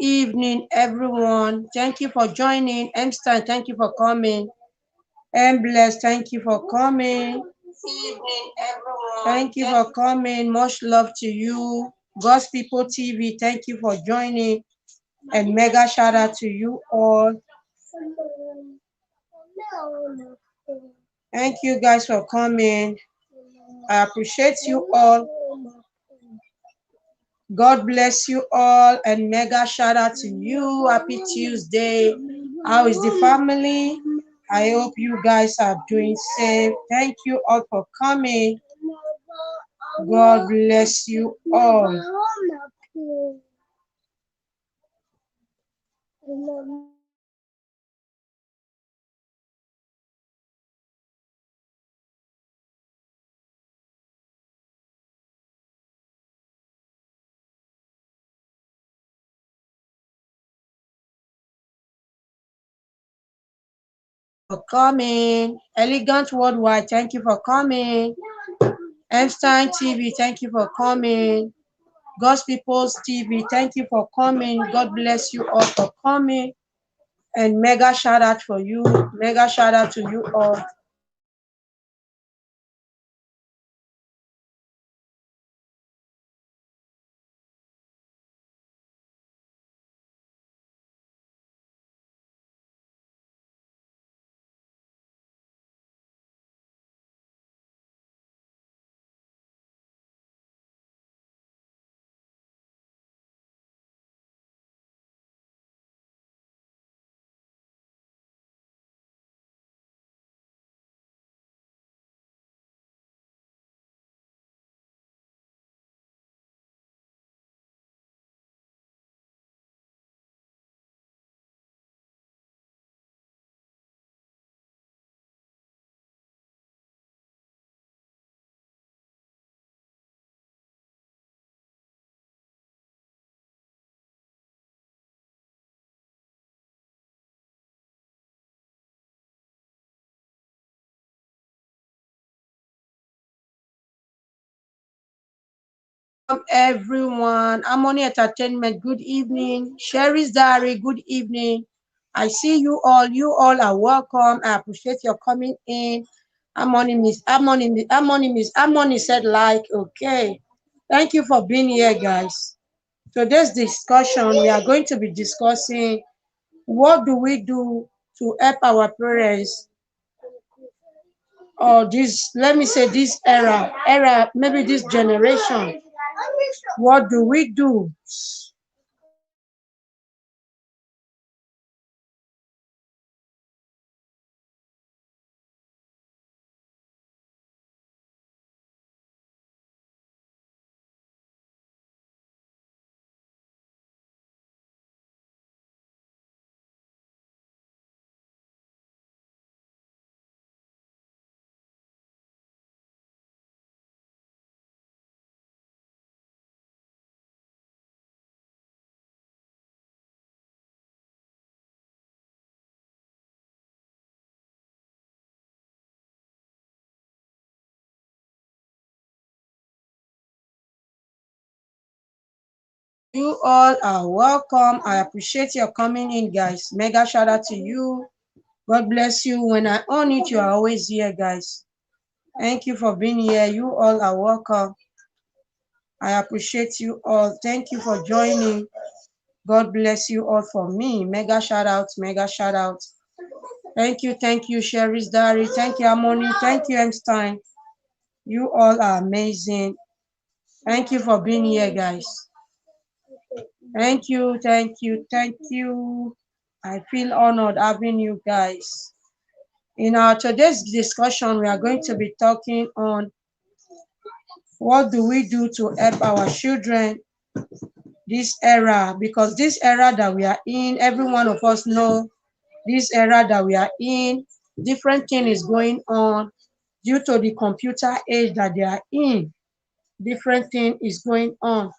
Evening, everyone. Thank you for joining. Einstein, thank you for coming. Bless, thank you for coming. Evening, everyone. Thank you for coming. Much love to you. God's People TV, thank you for joining. And mega shout out to you all. Thank you guys for coming. I appreciate you all. God bless you all and mega shout out to you. Happy Tuesday. How is the family? I hope you guys are doing safe. Thank you all for coming. God bless you all. For coming. Elegant Worldwide, thank you for coming. Einstein TV, thank you for coming. God's People's TV, thank you for coming. God bless you all for coming. And mega shout out for you. Mega shout out to you all. Everyone, Harmony Entertainment, good evening. Sherry's Diary, good evening. I see you all. You all are welcome. I appreciate your coming in. Harmony said like, okay. Thank you for being here, guys. Today's discussion, we are going to be discussing what do we do to help our parents or this, let me say this era, maybe this generation. What do we do You all are welcome. I appreciate your coming in, guys. Mega shout out to you. God bless you. When I on it, you are always here, guys. Thank you for being here. You all are welcome. I appreciate you all. Thank you for joining. God bless you all for me. Mega shout out, mega shout out. Thank you, Sherry's Diary. Thank you, Harmony. Thank you, Einstein. You all are amazing. Thank you for being here, guys. Thank you, thank you, thank you. I feel honored having you guys. In our today's discussion, we are going to be talking on what do we do to help our children this era, because this era that we are in, every one of us know this era that we are in, different thing is going on due to the computer age that they are in. Different thing is going on.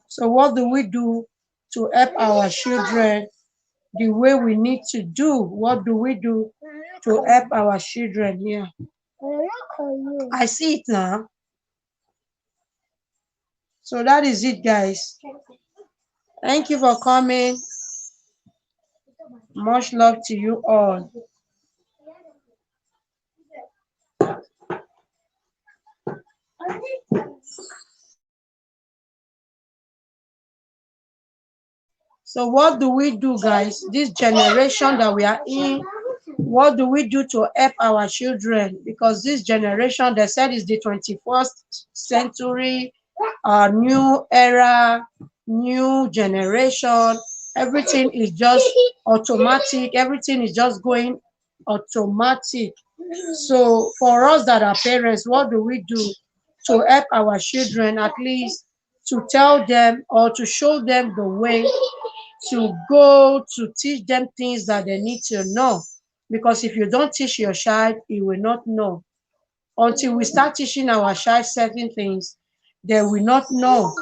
So what do we do to help our children the way we need to do? What do we do to help our children here? I see it now. So that is it, guys. Thank you for coming. Much love to you all. So what do we do, guys? This generation that we are in, what do we do to help our children? Because this generation, they said, is the 21st century, new era, new generation. Everything is just automatic. Everything is just going automatic. So for us that are parents, what do we do to help our children, at least to tell them or to show them the way to go, to teach them things that they need to know? Because if you don't teach your child, he will not know. Until we start teaching our child certain things, they will not know.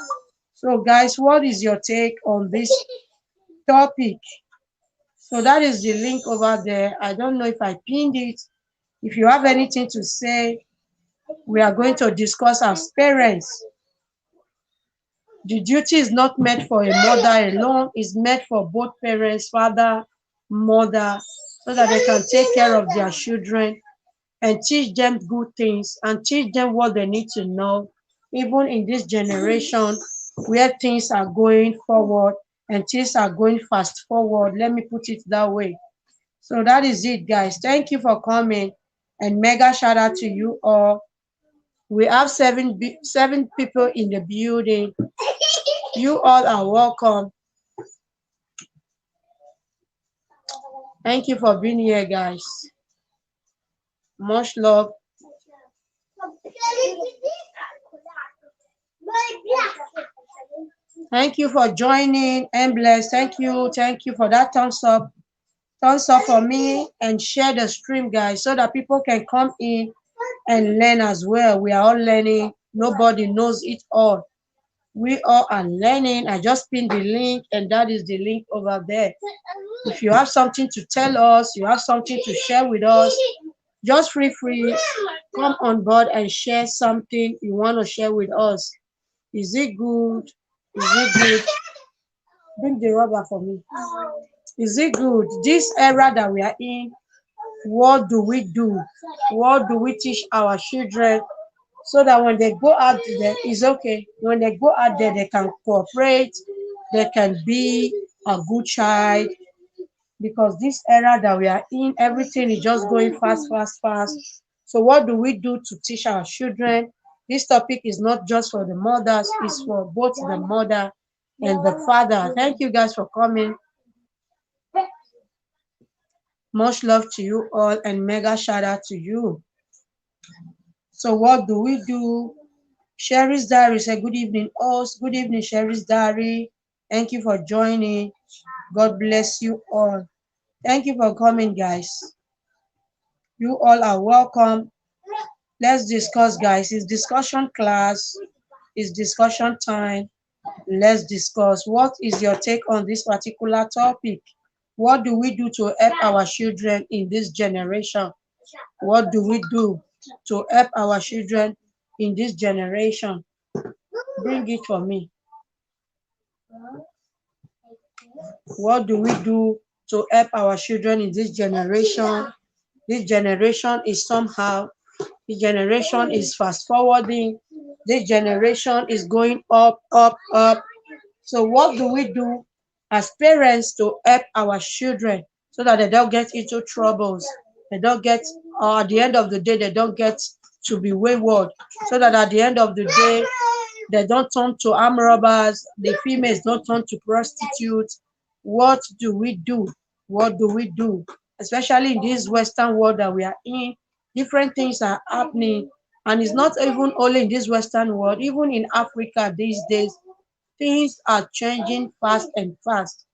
So guys, what is your take on this topic? So that is the link over there. I don't know if I pinned it. If you have anything to say, we are going to discuss as parents. The duty is not meant for a mother alone, it's meant for both parents, father, mother, so that they can take care of their children and teach them good things and teach them what they need to know, even in this generation where things are going forward and things are going fast forward. Let me put it that way. So that is it, guys. Thank you for coming, and mega shout out to you all. We have seven people in the building. You all are welcome. Thank you for being here, guys. Much love. Thank you for joining. And bless. Thank you. Thank you for that thumbs up. Thumbs up for me, and share the stream, guys, so that people can come in and learn as well. We are all learning. Nobody knows it all. We all are learning. I just pinned the link, and that is the link over there. If you have something to tell us, you have something to share with us, just feel free, come on board and share something you want to share with us. Is it good? Is it good? Bring the rubber for me. Is it good? This era that we are in, what do we do? What do we teach our children so that when they go out there, it's okay. When they go out there, they can cooperate, they can be a good child. Because this era that we are in, everything is just going fast, fast, fast. So what do we do to teach our children? This topic is not just for the mothers, it's for both the mother and the father. Thank you guys for coming. Much love to you all, and mega shout out to you. So what do we do? Sherry's Diary said, good evening, us. Good evening, Sherry's Diary. Thank you for joining. God bless you all. Thank you for coming, guys. You all are welcome. Let's discuss, guys. It's discussion class. It's discussion time. Let's discuss. What is your take on this particular topic? What do we do to help our children in this generation? What do we do to help our children in this generation? Bring it for me. What do we do to help our children in this generation? This generation is somehow, the generation is fast forwarding. This generation is going up, up, up. So what do we do as parents to help our children so that they don't get into troubles? They don't get, or at the end of the day, they don't get to be wayward. So that at the end of the day, they don't turn to armed robbers, the females don't turn to prostitutes. What do we do? What do we do? Especially in this Western world that we are in, different things are happening. And it's not even only in this Western world, even in Africa these days, things are changing fast and fast.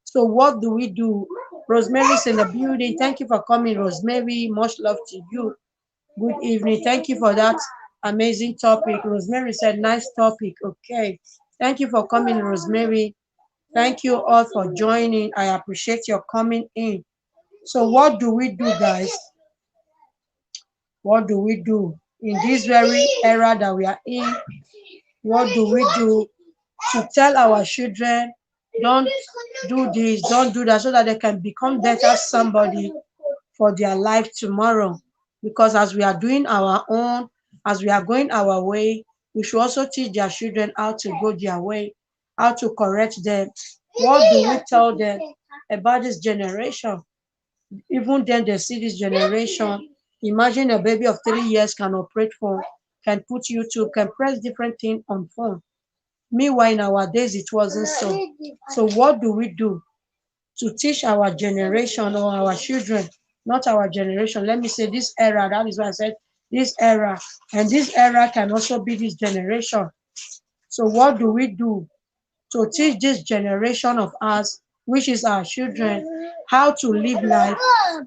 So what do we do? Rosemary's in the building. Thank you for coming, Rosemary. Much love to you. Good evening. Thank you for that amazing topic. Rosemary said, nice topic. Okay. Thank you for coming, Rosemary. Thank you all for joining. I appreciate your coming in. So what do we do, guys? What do we do in this very era that we are in? What do we do to tell our children, don't do this, don't do that, so that they can become better somebody for their life tomorrow? Because as we are doing our own, as we are going our way, we should also teach their children how to go their way, how to correct them. What do we tell them about this generation? Even then, they see this generation. Imagine a baby of 3 years can operate phone, can put YouTube, can press different things on phone. Meanwhile, in our days, it wasn't so. So, what do we do to teach our generation or our children, not our generation? Let me say this era. That is why I said this era. And this era can also be this generation. So, what do we do to teach this generation of us, which is our children, how to live life,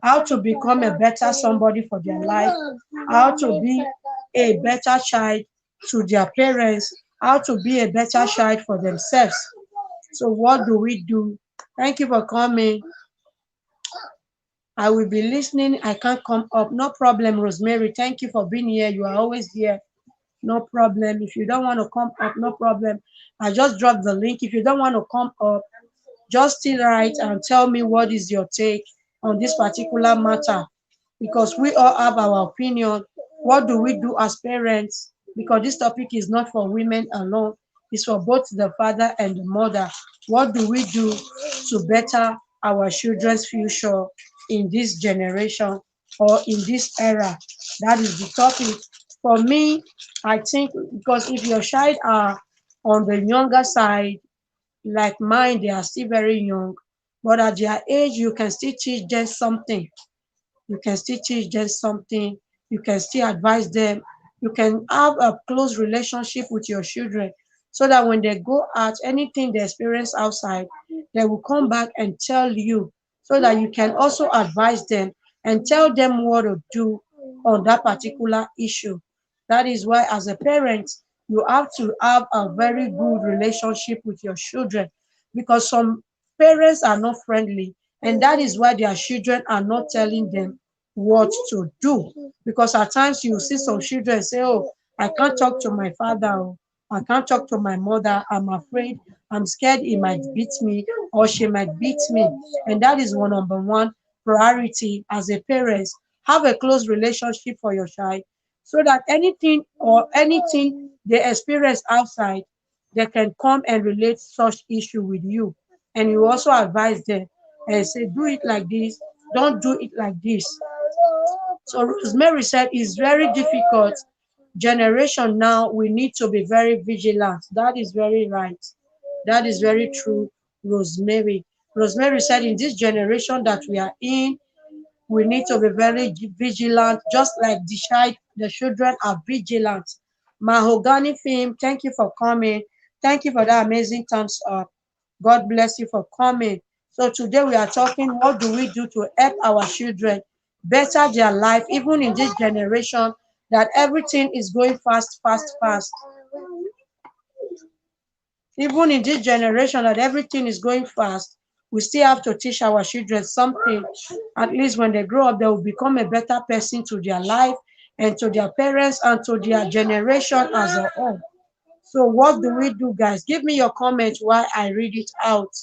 how to become a better somebody for their life, how to be a better child to their parents, how to be a better child for themselves? So what do we do? Thank you for coming. I will be listening. I can't come up. No problem, Rosemary. Thank you for being here. You are always here. No problem. If you don't want to come up, no problem. I just dropped the link. If you don't want to come up, just still write and tell me what is your take on this particular matter, because we all have our opinion. What do we do as parents? Because this topic is not for women alone, it's for both the father and the mother. What do we do to better our children's future in this generation or in this era? That is the topic. For me, I think, because if your child are on the younger side, like mine, they are still very young, but at their age, you can still teach them something. You can still teach them something. You can still advise them. You can have a close relationship with your children so that when they go out, anything they experience outside, they will come back and tell you, so that you can also advise them and tell them what to do on that particular issue. That is why, as a parent, you have to have a very good relationship with your children, because some parents are not friendly, and that is why their children are not telling them what to do. Because at times you see some children say, oh, I can't talk to my father, oh, I can't talk to my mother, I'm afraid, I'm scared he might beat me or she might beat me. And that is one number one priority as a parent. Have a close relationship for your child, so that anything they experience outside, they can come and relate such issue with you. And you also advise them and say, do it like this, don't do it like this. So Rosemary said it's very difficult. Generation now, we need to be very vigilant. That is very right. That is very true, Rosemary. Rosemary said in this generation that we are in, we need to be very vigilant, just like the children are vigilant. Mahogany Film, thank you for coming. Thank you for that amazing thumbs up. God bless you for coming. So today we are talking, what do we do to help our children better their life, even in this generation that everything is going fast, fast, fast. Even in this generation that everything is going fast, we still have to teach our children something. At least when they grow up, they will become a better person to their life and to their parents and to their generation as a whole. So what do we do, guys? Give me your comment while I read it out.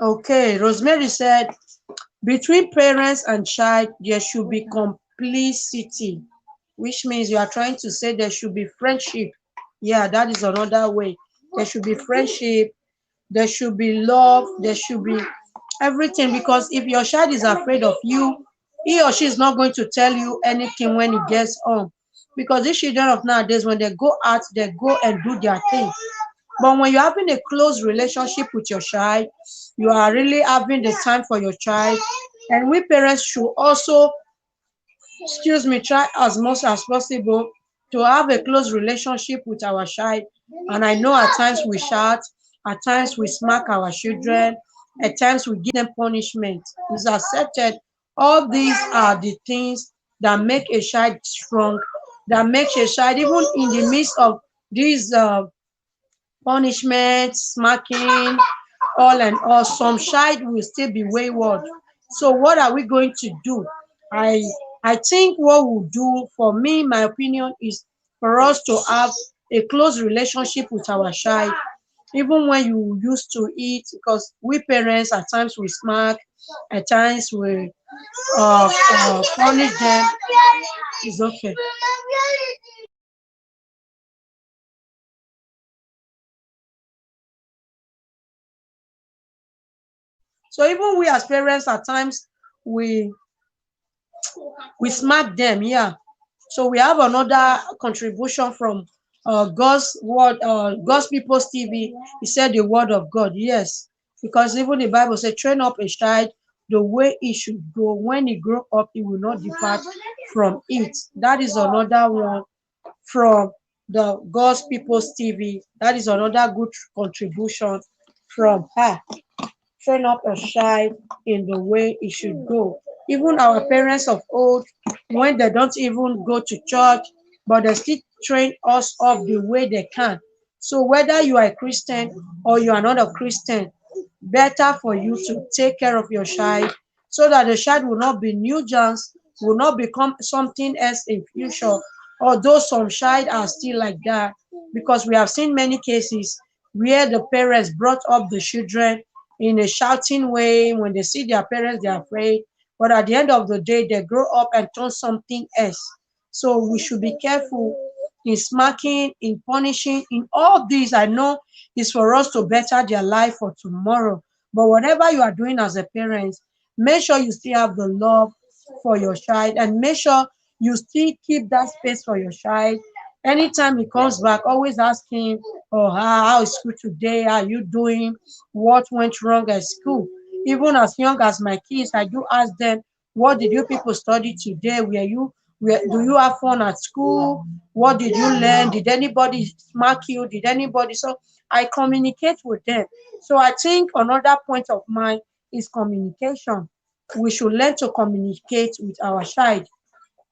Okay, Rosemary said, between parents and child, there should be complicity, which means you are trying to say there should be friendship. Yeah, that is another way. There should be friendship, there should be love, there should be everything. Because if your child is afraid of you, he or she is not going to tell you anything when he gets home. Because these children of nowadays, when they go out, they go and do their thing. But when you're having a close relationship with your child, you are really having the time for your child. And we parents should also, try as much as possible to have a close relationship with our child. And I know at times we shout, at times we smack our children, at times we give them punishment. It's accepted. All these are the things that make a child strong, that makes a child, even in the midst of these punishment, smacking, all and all, some child will still be wayward. So what are we going to do? I I think what we'll do, for me, my opinion is for us to have a close relationship with our child, even when you used to eat, because we parents at times we smack, at times we punish them. It's okay. So even we as parents at times we we smack them, yeah. So we have another contribution from God's word, God's people's TV. He said the word of God, yes, because even the Bible said, train up a child the way he should go. When he grow up, he will not depart from it. That is another one from the God's people's TV. That is another good contribution from her. Train up a child in the way it should go. Even our parents of old, when they don't even go to church, but they still train us up the way they can. So whether you are a Christian or you are not a Christian, better for you to take care of your child so that the child will not be nuisance, will not become something else in future. Although some child are still like that, because we have seen many cases where the parents brought up the children in a shouting way. When they see their parents, they're afraid. But at the end of the day, they grow up and turn something else. So we should be careful in smacking, in punishing, in all these. I know is for us to better their life for tomorrow. But whatever you are doing as a parent, make sure you still have the love for your child, and make sure you still keep that space for your child. Anytime he comes back, always ask him, oh, how is school today? How are you doing? What went wrong at school? Even as young as my kids, I do ask them, what did you people study today? Where do you have fun at school? What did you learn? Did anybody smack you? Did anybody? So I communicate with them. So I think another point of mine is communication. We should learn to communicate with our child,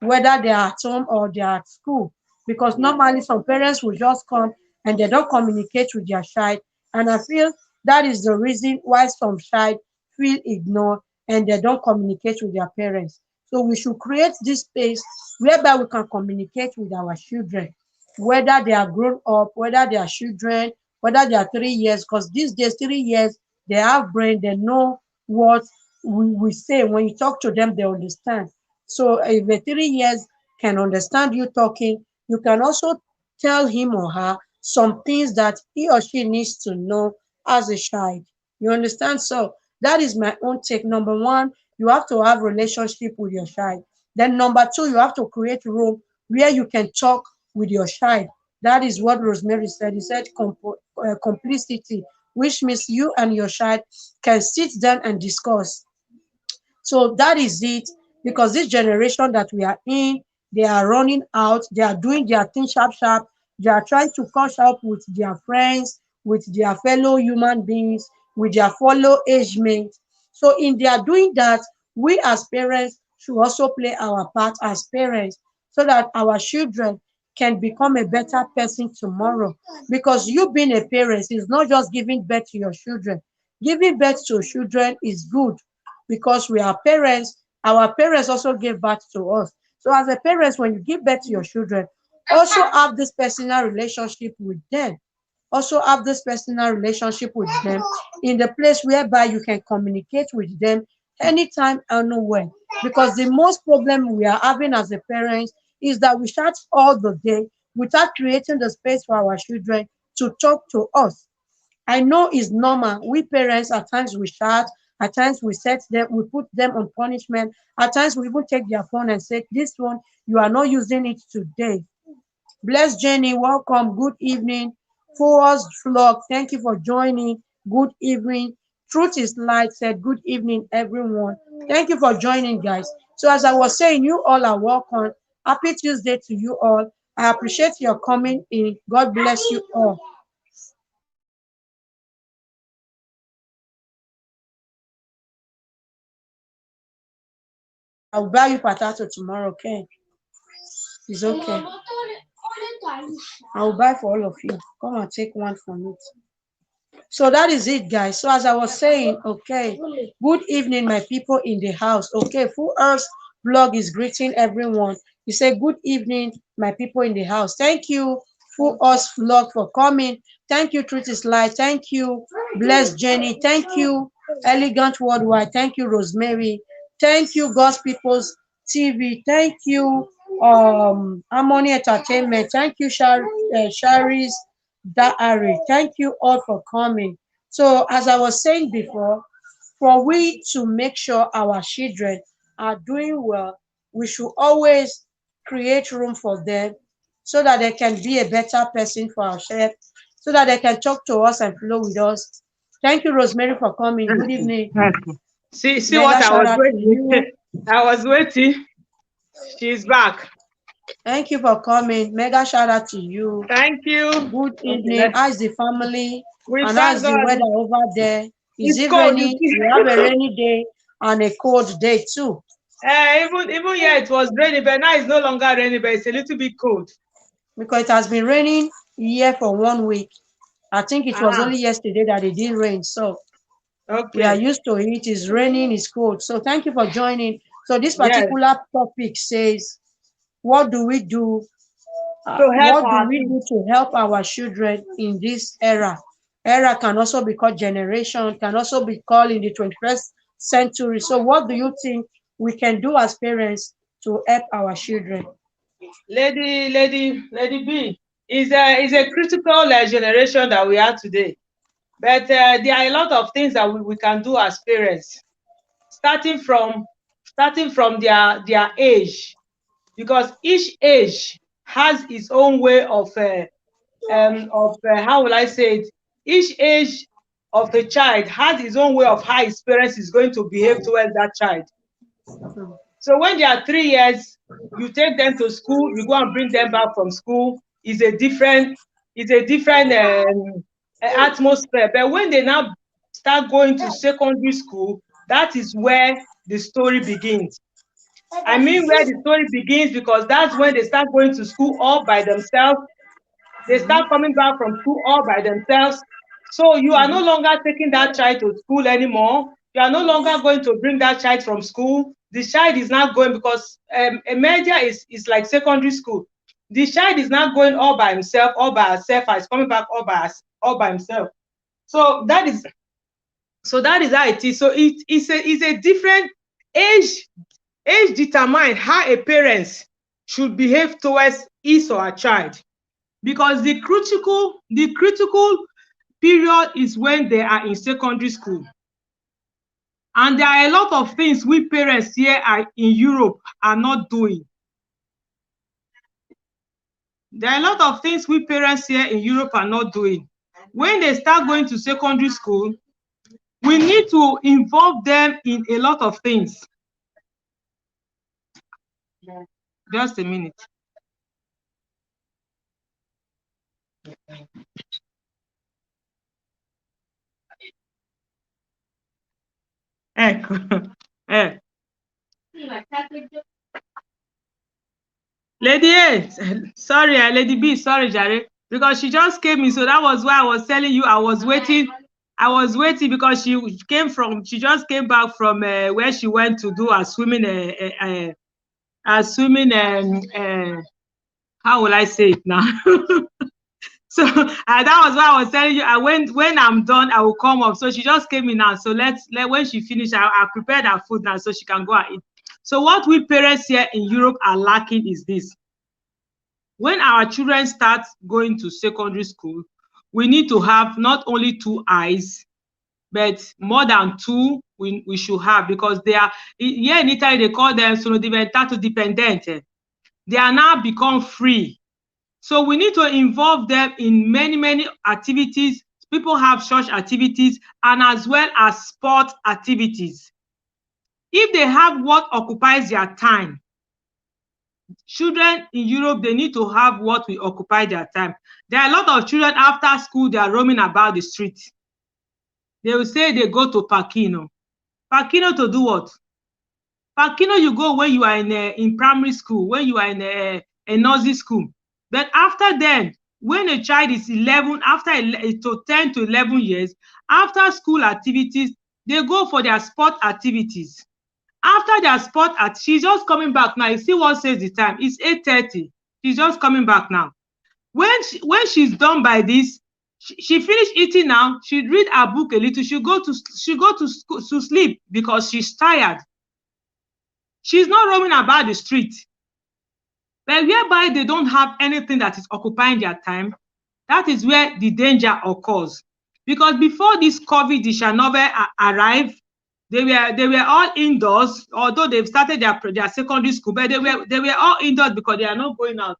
whether they are at home or they are at school. Because normally some parents will just come and they don't communicate with their child. And I feel that is the reason why some child feel ignored and they don't communicate with their parents. So we should create this space whereby we can communicate with our children, whether they are grown up, whether they are children, whether they are 3 years, because these days 3 years they have brain, they know what we say. When you talk to them, they understand. So if a 3 years can understand you talking, you can also tell him or her some things that he or she needs to know as a child. You understand? So that is my own take. Number one, you have to have relationship with your child. Then number two, you have to create room where you can talk with your child. That is what Rosemary said. He said complicity, which means you and your child can sit down and discuss. So that is it, because this generation that we are in They are running out, they are doing their thing sharp sharp, they are trying to catch up with their friends, with their fellow human beings, with their fellow age mates. So in their doing that, we as parents should also play our part as parents so that our children can become a better person tomorrow. Because you being a parent is not just giving birth to your children. Giving birth to children is good because we are parents. Our parents also gave birth to us. So as a parent, when you give birth to your children, also have this personal relationship with them. Also have this personal relationship with them in the place whereby you can communicate with them anytime, anywhere. Because the most problem we are having as a parent is that we chat all the day without creating the space for our children to talk to us. I know it's normal. We parents, at times we shout, at times we set them, we put them on punishment. At times we even take their phone and say, this one, you are not using it today. Bless Jenny, welcome. Good evening. Forwards Vlog, thank you for joining. Good evening. Truth is Light said, good evening, everyone. Thank you for joining, guys. So as I was saying, you all are welcome. Happy Tuesday to you all. I appreciate your coming in. God bless you all. I'll buy you potato tomorrow, okay? It's okay. I'll buy for all of you. Come and take one from it. So that is it, guys. So as I was saying, okay, good evening, my people in the house. Okay, Full Earth blog is greeting everyone. You say good evening, my people in the house. Thank you, Full Earth vlog, for coming. Thank you, Truth is Light. Thank you, Bless Jenny. Thank you, Elegant Worldwide. Thank you, Rosemary. Thank you, God's People's TV. Thank you, Harmony Entertainment. Thank you, Shari's Diary. Thank you all for coming. So, as I was saying before, for we to make sure our children are doing well, we should always create room for them so that they can be a better person for ourselves, so that they can talk to us and flow with us. Thank you, Rosemary, for coming. Good evening. See Mega what I shout was out to waiting. you. I was waiting. She's back. Thank you for coming. Mega shout out to you. Thank you. Good Okay, evening. How's the family? we And thank how's the God. weather over there? Is It's it cold. You raining? see. We have a rainy day and a cold day too. Even yeah, it was raining, but now it's no longer raining, but it's a little bit cold. Because it has been raining here for 1 week. I think it was Ah, only yesterday that it didn't rain. So we are okay. used to it. It's raining, it's cold. So thank you for joining. So this Yes. particular topic says, what do we do? To help What do our we kids. do to help our children in this era? Era can also be called generation, can also be called in the 21st century. So what do you think we can do as parents to help our children? Lady B is a critical generation that we are today. But there are a lot of things that we can do as parents, starting from their age, because each age has its own way of how will I say it? Each age of a child has its own way of how his parents is going to behave towards that child. So when they are 3 years, you take them to school, you go and bring them back from school. Is a different atmosphere. But when they now start going to secondary school, that is where the story begins. I mean, where the story begins, because that's when they start going to school all by themselves. They start coming back from school all by themselves. So you are no longer taking that child to school anymore. You are no longer going to bring that child from school. The child is not going, because a media is like secondary school. The child is not going all by himself, all by herself, and is coming back all by himself. So that is how it is. So it's a different age. Age determine how a parent should behave towards his or her child, because the critical period is when they are in secondary school. And there are a lot of things we parents here in Europe are not doing. There are a lot of things we parents here in Europe are not doing. When they start going to secondary school, we need to involve them in a lot of things. Just a minute. Ecco. Lady A, sorry, Lady B, sorry, Jare, because she just came in, so that was why I was telling you I was waiting. I was waiting because she just came back from where she went to do a swimming, how will I say it now? So that was why I was telling you. When I'm done, I will come up. So she just came in now. So when she finish, I prepared her food now so she can go and eat. So what we parents here in Europe are lacking is this. When our children start going to secondary school, we need to have not only 2 eyes, but more than 2 we should have, because they are here in Italy, they call them sono diventato dipendente. They are now become free. So we need to involve them in many activities. People have church activities and as well as sport activities. If they have what occupies their time, children in Europe, they need to have what will occupy their time. There are a lot of children after school, they are roaming about the street. They will say they go to Parkino. Parkino to do what? Parkino you go when you are in primary school, when you are in a nursery school. But after then, when a child is 11, after 10 to 11 years, after school activities, they go for their sport activities. After their sport, she's just coming back now. You see what says the time? It's 8:30. She's just coming back now. When she's done by this, she finished eating now. She read her book a little. She go to sleep because she's tired. She's not roaming about the street. But whereby they don't have anything that is occupying their time, that is where the danger occurs. Because before this COVID, the Chanove arrived, they were all indoors, although they've started their secondary school, but they were all indoors because they are not going out.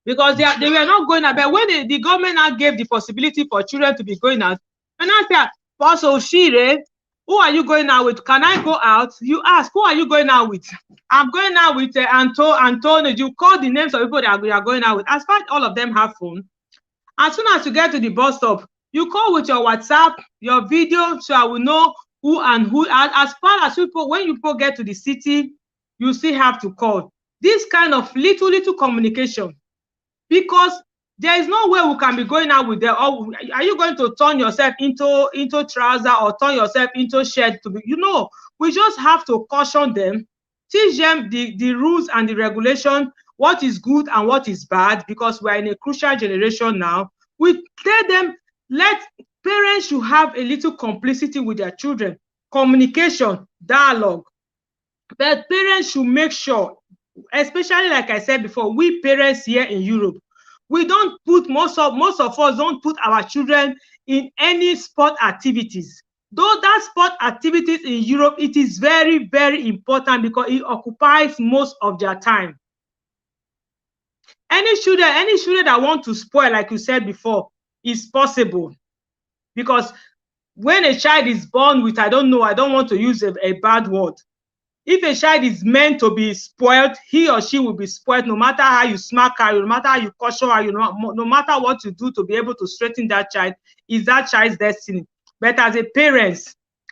Because they were not going out. But when the government now gave the possibility for children to be going out, and I said, Pastor Shire, who are you going out with? Can I go out? You ask, who are you going out with? I'm going out with Antonio. You call the names of people that we are going out with. As far as all of them have phone, as soon as you get to the bus stop, you call with your WhatsApp, your video, so I will know who and who. As far as people, when you get to the city, you still have to call. This kind of little communication, because there is no way we can be going out with them. Or are you going to turn yourself into trouser or turn yourself into shirt to be? We just have to caution them, teach them the rules and the regulation, what is good and what is bad, because we are in a crucial generation now. We tell them, let parents should have a little complicity with their children, communication, dialogue. But parents should make sure, especially like I said before, we parents here in Europe, we don't put, most of us don't put our children in any sport activities. Though that sport activities in Europe, it is very, very important because it occupies most of their time. Any children that want to spoil, like you said before, is possible. Because when a child is born with, I don't want to use a bad word. If a child is meant to be spoiled, he or she will be spoiled, no matter how you smack her, no matter how you caution her, no matter what you do to be able to straighten that child, is that child's destiny. But as a parent,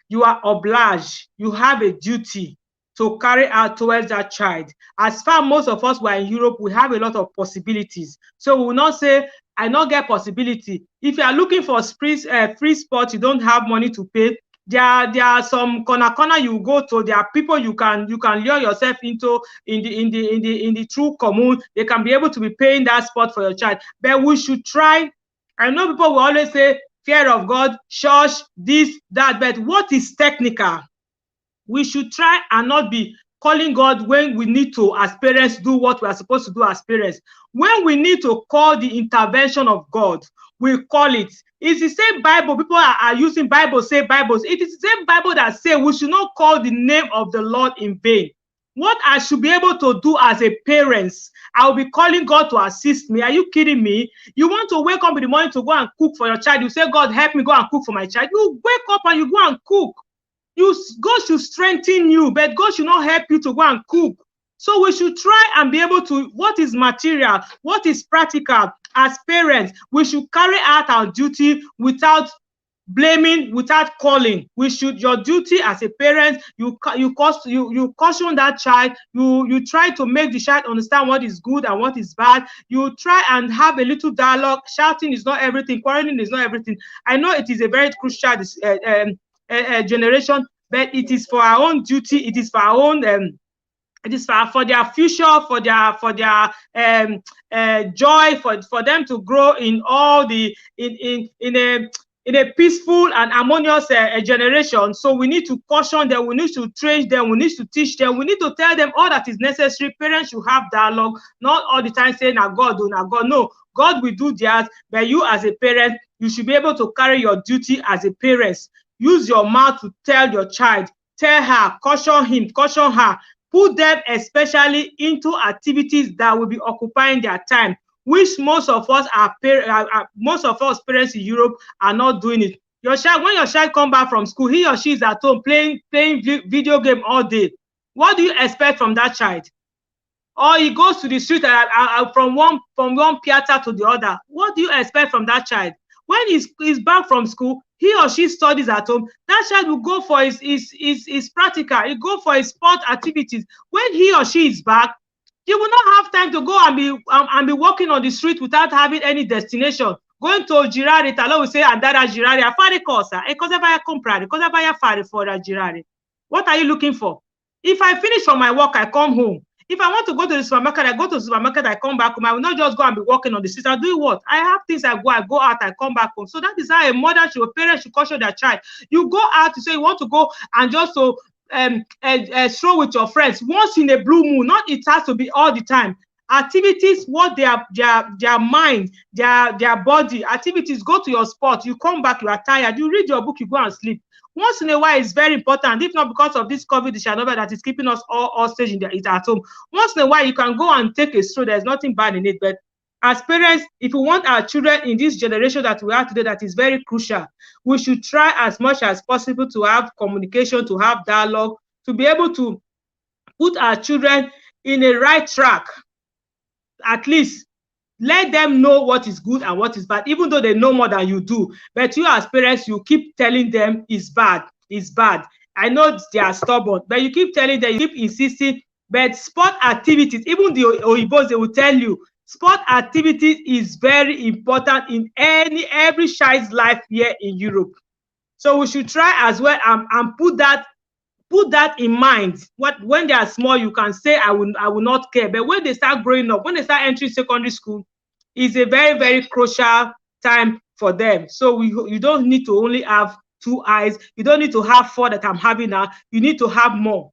you are obliged, you have a duty to carry out towards that child. As far most of us were in Europe, we have a lot of possibilities. So we will not say, I not get possibility. If you are looking for free sport, you don't have money to pay. There are some corner you go to. There are people you can lure yourself into in the true commune. They can be able to be paying that sport for your child. But we should try. I know people will always say fear of God, church, this, that. But what is technical? We should try and not be calling God when we need to, as parents, do what we are supposed to do as parents. When we need to call the intervention of God, we call it. It's the same Bible. People are using Bibles. It is the same Bible that says we should not call the name of the Lord in vain. What I should be able to do as a parent, I'll be calling God to assist me. Are you kidding me? You want to wake up in the morning to go and cook for your child. You say, God, help me go and cook for my child. You wake up and you go and cook. God should strengthen you, but God should not help you to go and cook. So we should try and be able to, what is material, what is practical. As parents, we should carry out our duty without blaming, without calling. We should, your duty as a parent, you caution that child, you try to make the child understand what is good and what is bad. You try and have a little dialogue. Shouting is not everything, quarreling is not everything. I know it is a very crucial generation, but it is for our own duty, it is for our own it is for their future, for their joy, for them to grow in all the in a peaceful and harmonious generation. So we need to caution them, we need to train them, we need to teach them, we need to tell them all that is necessary. Parents should have dialogue, not all the time saying, "Now God, now God." No, God will do theirs, but you as a parent, you should be able to carry your duty as a parent. Use your mouth to tell your child, tell her, caution him, caution her. Put them especially into activities that will be occupying their time, which most of us parents in Europe are not doing it. Your child, when your child come back from school, he or she is at home playing video game all day. What do you expect from that child? Or he goes to the street from one piazza to the other. What do you expect from that child? When he's back from school, he or she studies at home. That child will go for his practical. He go for his sport activities. When he or she is back, he will not have time to go and be walking on the street without having any destination. Going to girare, talo will say, andara girare, afare cosa, e cosa vai a comprare, cosa vai a fare for a girare? What are you looking for? If I finish from my work, I come home. If I want to go to the supermarket, I go to the supermarket, I come back home. I will not just go and be walking on the street. I'll do what? I have things, I go out, I come back home. So that is how a mother, a parent should caution their child. You go out to say you want to go and just to stroll with your friends once in a blue moon. Not it has to be all the time. Activities, what their mind, their body, activities, go to your sport, you come back, you are tired, you read your book, you go and sleep. Once in a while is very important, if not because of this COVID that is keeping us all staged at home. Once in a while, you can go and take a stroll. There's nothing bad in it. But as parents, if we want our children in this generation that we are today, that is very crucial, we should try as much as possible to have communication, to have dialogue, to be able to put our children in a right track. At least let them know what is good and what is bad, even though they know more than you do. But you as parents, you keep telling them it's bad, it's bad. I know they are stubborn, but you keep telling them, you keep insisting. But sport activities, even the Oyibos, they will tell you, sport activities is very important in every child's life here in Europe. So we should try as well and put that in mind. When they are small, you can say I will not care, but when they start growing up, when they start entering secondary school, it's a very, very crucial time for them. So you don't need to only have 2 eyes, you don't need to have 4 that I'm having now, you need to have more.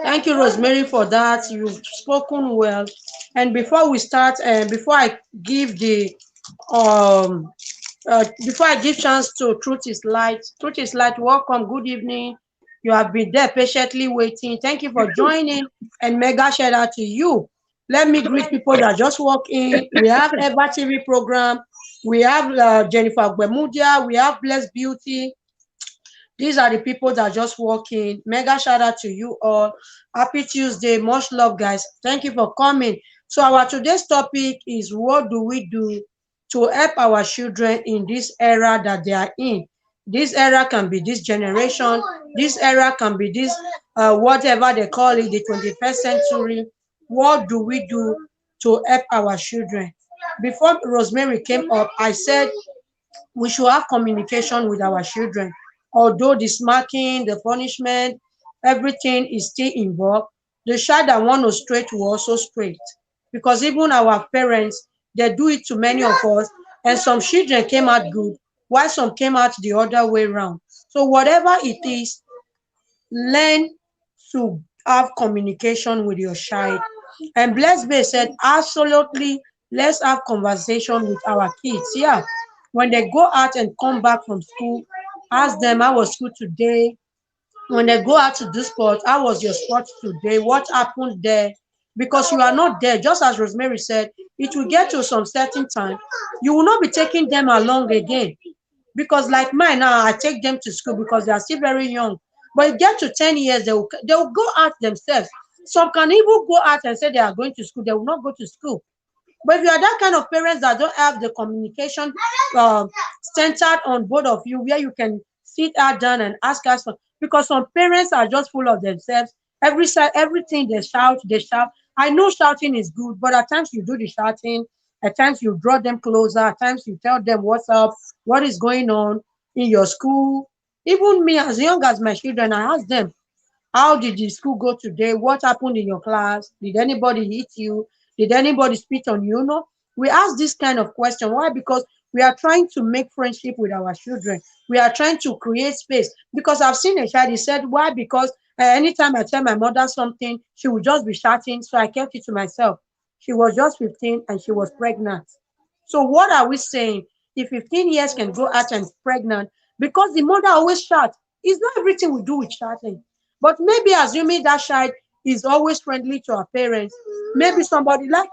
Thank you, Rosemary, for that. You've spoken well. And before we start, before I give chance to Truth is Light. Truth is Light, welcome, good evening. You have been there patiently waiting. Thank you for joining, and mega shout out to you. Let me greet people that just walk in. We have Eva TV program. We have Jennifer Gbemudia. We have Blessed Beauty. These are the people that just walk in. Mega shout out to you all. Happy Tuesday. Much love, guys. Thank you for coming. So our today's topic is, what do we do to help our children in this era that they are in? This era can be this generation. This era can be this, whatever they call it, the 21st century. What do we do to help our children? Before Rosemary came up, I said we should have communication with our children. Although the smacking, the punishment, everything is still involved, the child that want to straight will also straight. Because even our parents, they do it to many of us, and some children came out good, while some came out the other way around. So whatever it is, learn to have communication with your child. And Blessed Bay said, absolutely, let's have conversation with our kids. Yeah, when they go out and come back from school, ask them, how was school today? When they go out to do sport, how was your sport today? What happened there? Because you are not there. Just as Rosemary said, it will get to some certain time, you will not be taking them along again. Because like mine now, I take them to school because they are still very young. But it get to 10 years, they will go out themselves. Some can even go out and say they are going to school. They will not go to school. But if you are that kind of parents that don't have the communication centered on both of you, where you can sit her down and ask her some, because some parents are just full of themselves. Everything they shout, they shout. I know shouting is good, but at times you do the shouting, at times you draw them closer, at times you tell them what's up, what is going on in your school. Even me, as young as my children, I ask them, how did the school go today? What happened in your class? Did anybody hit you? Did anybody spit on you? No, we ask this kind of question. Why? Because we are trying to make friendship with our children. We are trying to create space. Because I've seen a child, he said, why? Because anytime I tell my mother something, she would just be shouting. So I kept it to myself. She was just 15 and she was pregnant. So what are we saying? If 15 years can go out and pregnant, because the mother always shouts. It's not everything we do with shouting. But maybe assuming that child is always friendly to her parents, maybe somebody like,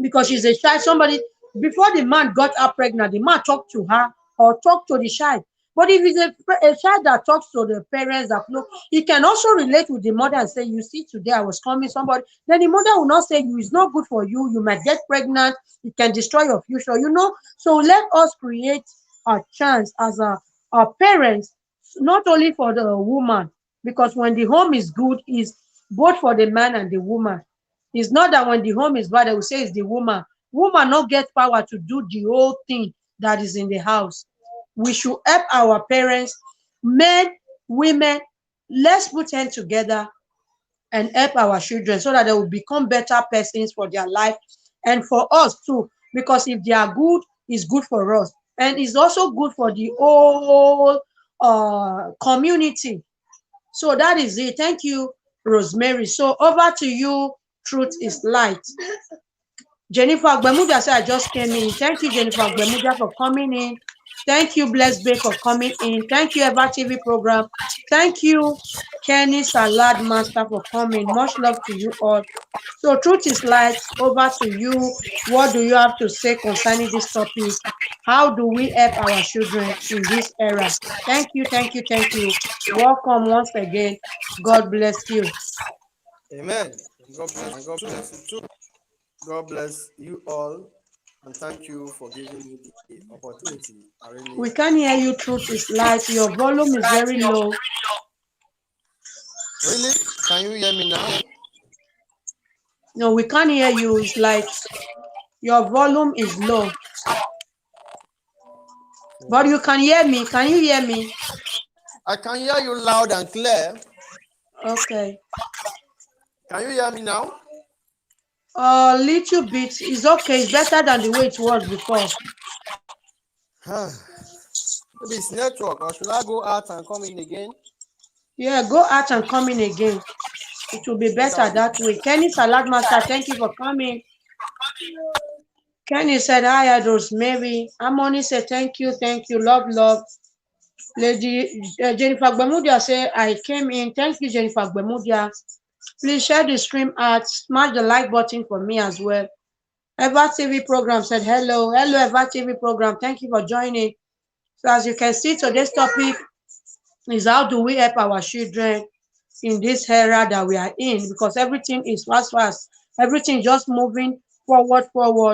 because she's a child, somebody, before the man got her pregnant, the man talked to her or talked to the child. But if it's a child that talks to the parents, that no, he can also relate with the mother and say, you see, today I was coming, somebody, then the mother will not say, you, it's not good for you, you might get pregnant, it can destroy your future, you know. So let us create a chance as a parents, not only for the woman, because when the home is good, is both for the man and the woman. It's not that when the home is bad, they will say it's the woman. Woman not get power to do the whole thing that is in the house. We should help our parents, men, women. Let's put hands together and help our children so that they will become better persons for their life and for us too. Because if they are good, it's good for us. And it's also good for the whole community. So that is it. Thank you, Rosemary. So over to you. Truth is light. Jennifer Agbemudia said, I just came in. Thank you, Jennifer Agbemudia, for coming in. Thank you, Blessed Bay, for coming in. Thank you, Eva TV program. Thank you, Kenny Salad Master, for coming. Much love to you all. So, truth is light. Over to you. What do you have to say concerning this topic? How do we help our children in this era? Thank you, thank you, thank you. Welcome once again. God bless you. Amen. God bless you too. God bless you all, and thank you for giving me the opportunity. I really We can't hear you. Truth is light. Your volume is very low. really. Can you hear me now? No, we can't hear you. It's like your volume is low. But you can hear me. Can you hear me? I can hear you loud and clear. Okay. Can you hear me now? A little bit. It's okay. It's better than the way it was before. Maybe it's network, or should I go out and come in again? Yeah, go out and come in again. It will be better that way. Kenny Salad Master, thank you for coming. Kenny said, hi, Rosemary. Harmony said, thank you, love, love. Lady Jennifer Gbemudia said, I came in. Thank you, Jennifer Gbemudia. Please share the stream out. Smash the like button for me as well. Eva TV program said, hello. Hello, Eva TV program. Thank you for joining. So as you can see, today's topic is how do we help our children in this era that we are in, because everything is fast. Everything just moving forward.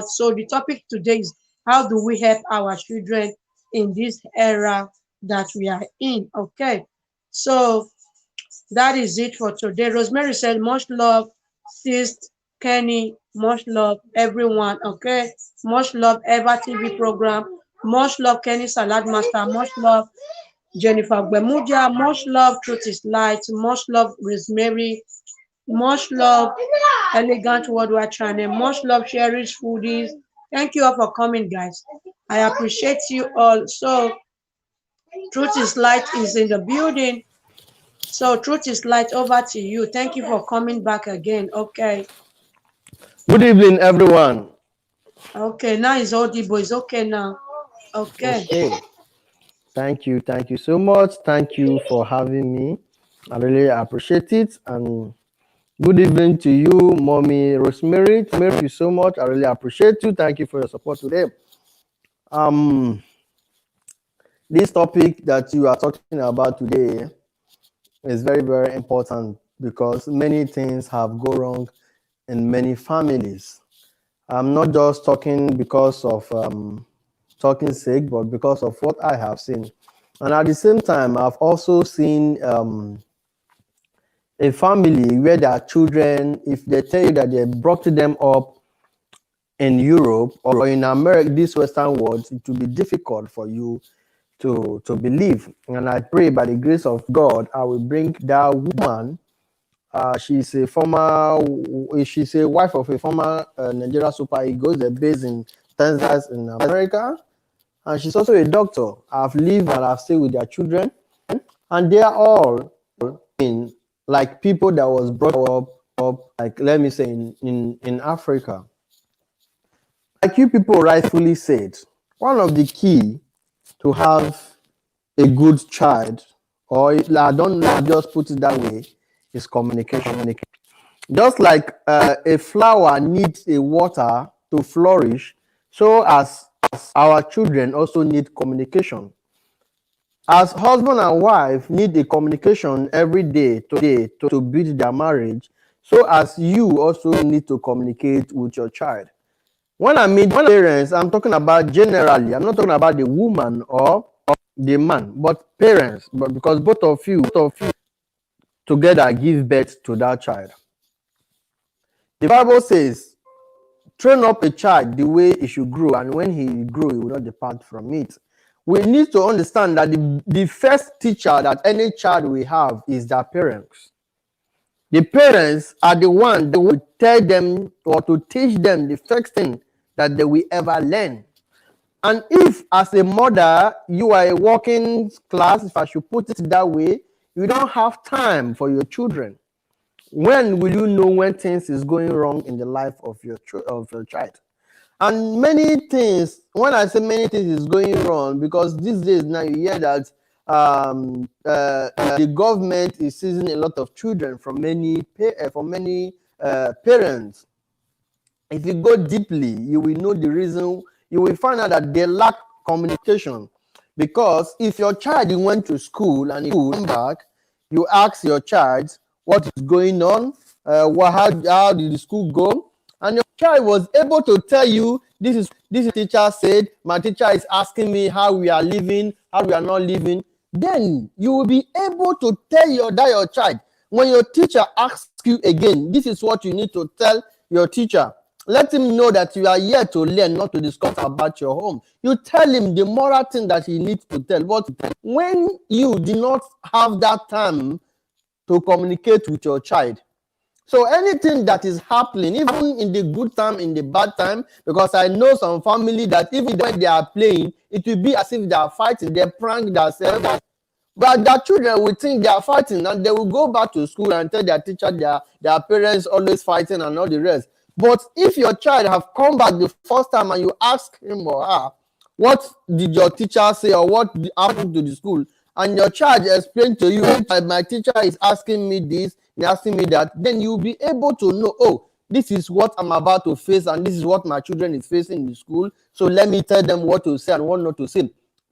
So the topic today is how do we help our children in this era that we are in. Okay, so that is it for today. Rosemary said, much love, sis Kenny, much love, everyone. Okay, much love, Eva TV program, much love, Kenny Salad Master, much love, Jennifer Gbemudia, much love, Truth is Light, much love, Rosemary, much love, Elegant Worldwide Channel, much love, Cherish Foodies. Thank you all for coming, guys. I appreciate you all. So, Truth is Light is in the building. So, Truth is Light, over to you. Thank you for coming back again. Okay. Good evening, everyone. Okay, now it's audible. It's okay now. Okay. Okay. Thank you so much. Thank you for having me. I really appreciate it. And good evening to you, Mommy Rosemary. Thank you so much. I really appreciate you. Thank you for your support today. Um, this topic that you are talking about today is very, very important because many things have gone wrong in many families. I'm not just talking because of talking sake, but because of what I have seen. And at the same time, I've also seen a family where their children, if they tell you that they brought them up in Europe or in America, this Western world, it will be difficult for you to believe. And I pray by the grace of God, I will bring that woman. She's a wife of a former Nigeria Super Eagles. They're based in Texas in America, and she's also a doctor. I've lived and I've stayed with their children, and they are all in like people that was brought up like let me say in Africa. Like you people rightfully said, one of the key to have a good child, or I don't just put it that way, is communication. Just like a flower needs a water to flourish, so as our children also need communication. As husband and wife need a communication every day to build their marriage, so as you also need to communicate with your child. When I mean parents, I'm talking about generally. I'm not talking about the woman or the man, but parents. But because both of you together give birth to that child. The Bible says, train up a child the way he should grow, and when he grow, he will not depart from it. We need to understand that the first teacher that any child will have is their parents. The parents are the one that will tell them or to teach them the first thing that they will ever learn. And if, as a mother, you are a working class, if I should put it that way, you don't have time for your children. When will you know when things is going wrong in the life of your child? And many things, when I say many things is going wrong, because these days now you hear that the government is seizing a lot of children from many parents. If you go deeply, you will know the reason. You will find out that they lack communication. Because if your child went to school and you come back, you ask your child what is going on, how did the school go, and your child was able to tell you, this is teacher said, my teacher is asking me how we are living, how we are not living. Then you will be able to tell your child. When your teacher asks you again, this is what you need to tell your teacher. Let him know that you are here to learn, not to discuss about your home. You tell him the moral thing that he needs to tell. But when you do not have that time to communicate with your child, so anything that is happening, even in the good time, in the bad time, because I know some family that even when they are playing, it will be as if they are fighting, they prank themselves. But their children will think they are fighting, and they will go back to school and tell their teacher their parents always fighting and all the rest. But if your child have come back the first time and you ask him or her, what did your teacher say or what happened to the school? And your child explained to you, my teacher is asking me this, and asking me that, then you'll be able to know, oh, this is what I'm about to face and this is what my children is facing in the school. So let me tell them what to say and what not to say.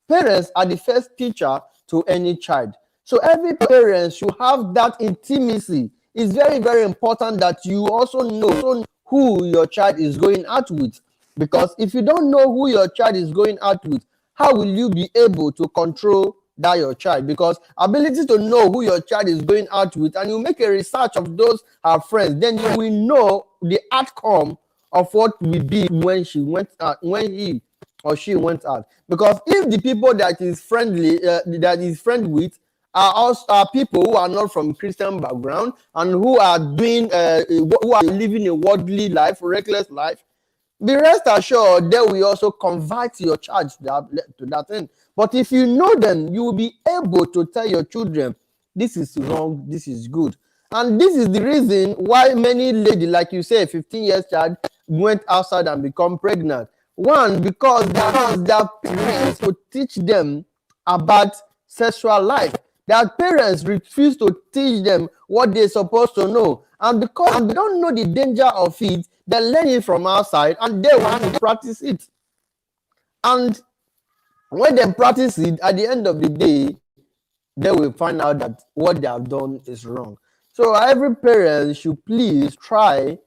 Parents are the first teacher to any child. So every parent should have that intimacy. It's very, very important that you also know who your child is going out with. Because if you don't know who your child is going out with, how will you be able to control that your child? Because ability to know who your child is going out with, and you make a research of those her friends, then you will know the outcome of what will be when she went out, when he or she went out. Because if the people that is friendly, that is friend with, are people who are not from Christian background and who are doing, who are living a worldly life, reckless life, be rest assured they will also convert your child to that end. But if you know them, you will be able to tell your children, this is wrong, this is good. And this is the reason why many ladies, like you say, a 15 years child went outside and become pregnant. One, because their parents would teach them about sexual life. Their parents refuse to teach them what they're supposed to know. And because they don't know the danger of it, they learn it from outside and they want to practice it. And When they practice it, at the end of the day, they will find out that what they have done is wrong. So every parent should please try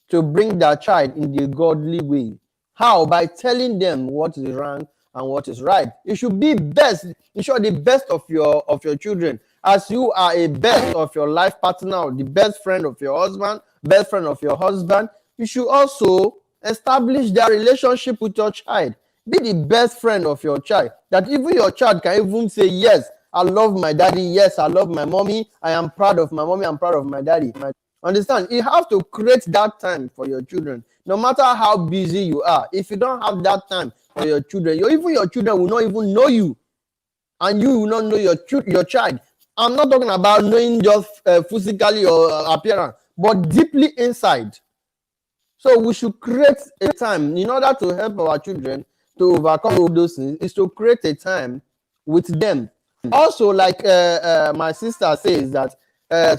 to bring their child in the godly way. How? By telling them what is wrong and what is right. You should be best, ensure the best of your children, as you are a best of your life partner or the best friend of your husband, best friend of your husband. You should also establish their relationship with your child. Be the best friend of your child, that even your child can even say, yes, I love my daddy, yes, I love my mommy, I am proud of my mommy, I'm proud of my daddy. Understand? You have to create that time for your children. No matter how busy you are, if you don't have that time for your children, even your children will not even know you, and you will not know your child. I'm not talking about knowing just physically or appearance, but deeply inside. So we should create a time in order to help our children to overcome all those things, is to create a time with them. Also, like my sister says, that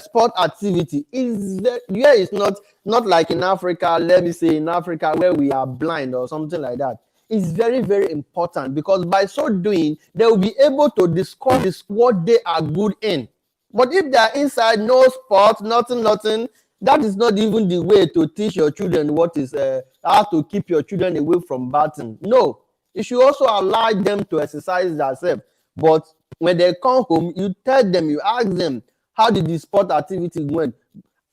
sport activity is here is not like in Africa. Let me say in Africa where we are blind or something like that. It's very, very important, because by so doing, they will be able to discover what they are good in. But if they are inside, no sport, nothing, that is not even the way to teach your children what is how to keep your children away from bad things. No, you should also allow them to exercise themselves. But when they come home, you tell them, you ask them, how did the sport activity went?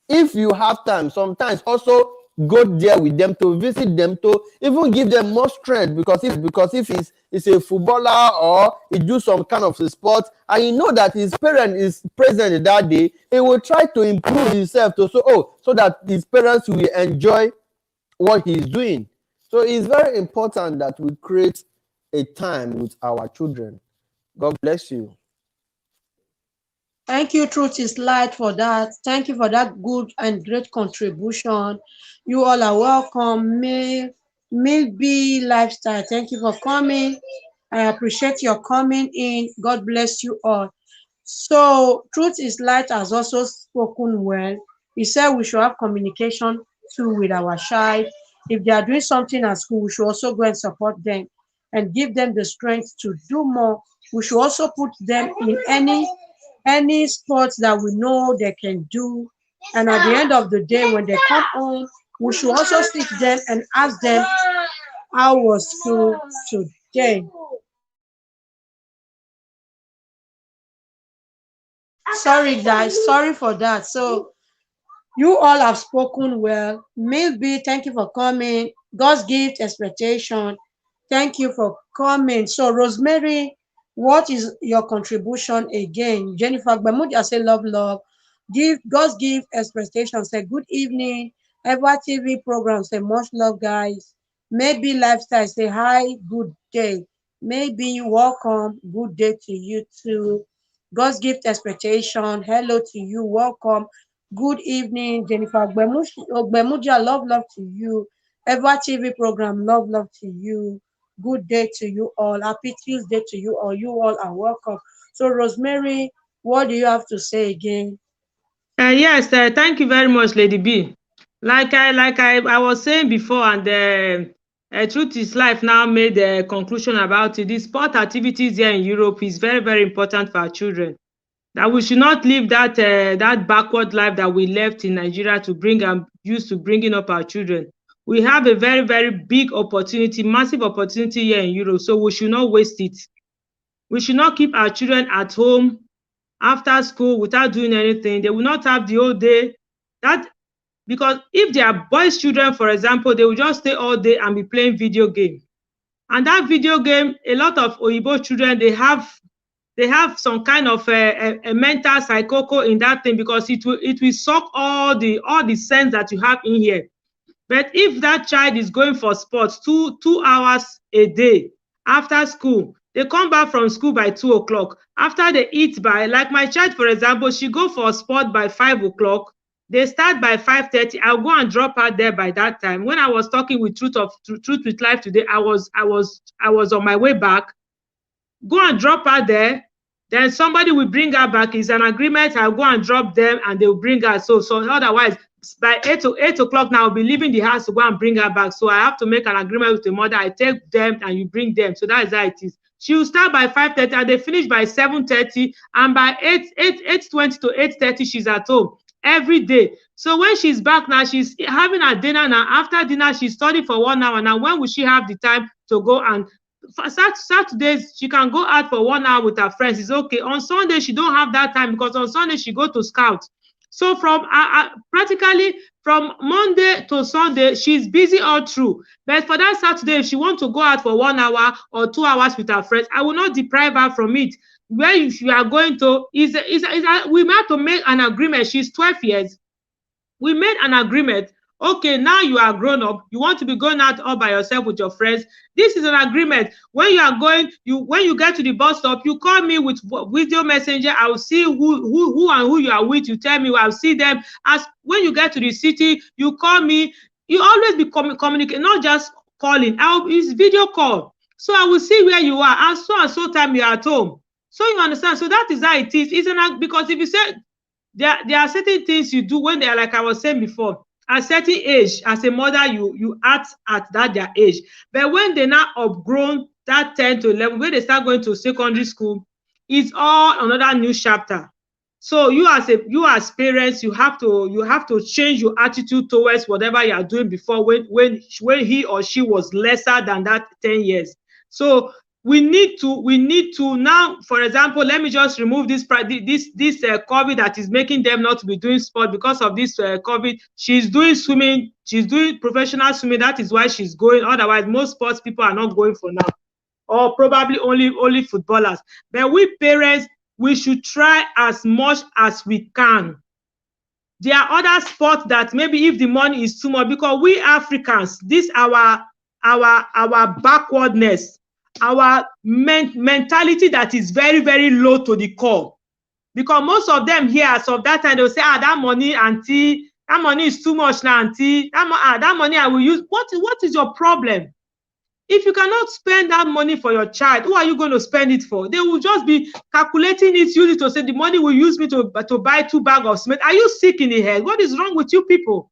If you have time, sometimes also go there with them, to visit them, to even give them more strength, because if he's a footballer or he do some kind of sport, and you know that his parent is present that day, he will try to improve himself to so that his parents will enjoy what he's doing. So it's very important that we create a time with our children. God bless you. Thank you, Truth is Light, for that. Thank you for that good and great contribution. You all are welcome. Maybe Lifestyle, thank you for coming. I appreciate your coming in. God bless you all. So, Truth is Light has also spoken well. He said we should have communication too with our child. If they are doing something at school, we should also go and support them and give them the strength to do more. We should also put them in any sports that we know they can do. And at the end of the day, when they come home, we should also sit them and ask them how was school today. Sorry guys, sorry for that. So you all have spoken well. Maybe thank you for coming. God's gift expectation. Thank you for coming. So Rosemary, what is your contribution again? Jennifer Gbamudia say love. Give God's gift expectation. Say good evening. Ever TV program say much love, guys. Maybe Lifestyle say hi, good day. Maybe welcome, good day to you too. God's gift expectation. Hello to you, welcome. Good evening, Jennifer Ogbemudia, love to you. Ever TV program, love to you. Good day to you all. Happy Tuesday to you all. You all are welcome. So, Rosemary, what do you have to say again? Yes, thank you very much, Lady B. I was saying before, and Truth is Life now made a conclusion about it. The sport activities here in Europe is very, very important for our children. That we should not live that backward life that we left in Nigeria to bring and use to bringing up our children. We have a very, very big opportunity, massive opportunity here in Europe, so we should not waste it. We should not keep our children at home after school without doing anything. They will not have the whole day. Because if they are boys' children, for example, they will just stay all day and be playing video game. And that video game, a lot of Oyibo children, they have some kind of a mental psychoco in that thing, because it will suck all the sense that you have in here. But if that child is going for sports 2 hours a day after school, they come back from school by 2 o'clock. After they eat by, like my child, for example, she go for sport by 5 o'clock. They start by 5:30. I'll go and drop her there by that time. When I was talking with Truth with Life today, I was on my way back. Go and drop her there. Then somebody will bring her back. It's an agreement. I'll go and drop them and they'll bring her. So otherwise, by 8 o'clock now, I'll be leaving the house to go and bring her back. So I have to make an agreement with the mother. I take them and you bring them. So that is how it is. She will start by 5:30 and they finish by 7:30. And by 8:20 to 8:30, she's at home every day. So when she's back now, she's having her dinner now. After dinner, she's studying for 1 hour. Now, when will she have the time to go and Saturdays, she can go out for 1 hour with her friends. It's okay. On Sunday, she don't have that time because on Sunday, she go to Scout. So from practically from Monday to Sunday, she's busy all through. But for that Saturday, if she wants to go out for 1 hour or 2 hours with her friends, I will not deprive her from it. Where you are going to we have to make an agreement. She's 12 years. We made an agreement. Okay, now you are grown up. You want to be going out all by yourself with your friends. This is an agreement. When you are going, when you get to the bus stop, you call me with video messenger. I will see who and who you are with. You tell me, I'll see them. As when you get to the city, you call me. You always be communicating, not just calling. It's video call. So I will see where you are. And so time you are at home. So you understand. So that is how it is. Because if you say there are certain things you do when they are, like I was saying before, at certain age, as a mother, you act at their age. But when they now outgrown that 10 to 11, when they start going to secondary school, it's all another new chapter. So you as parents, you have to change your attitude towards whatever you are doing before when he or she was lesser than that 10 years. So we need to now, for example, let me just remove this COVID that is making them not to be doing sport because of this COVID. She's doing swimming, she's doing professional swimming. That is why she's going. Otherwise, most sports people are not going for now, or probably only footballers. But we parents, we should try as much as we can. There are other sports that maybe if the money is too much, because we Africans, this our backwardness, our mentality that is very, very low to the core. Because most of them here, as of that time, they'll say, that money, auntie, that money is too much now, auntie. That money I will use. What is your problem? If you cannot spend that money for your child, who are you going to spend it for? They will just be calculating it, use it to say the money will use me to buy 2 bags of cement. Are you sick in the head? What is wrong with you people?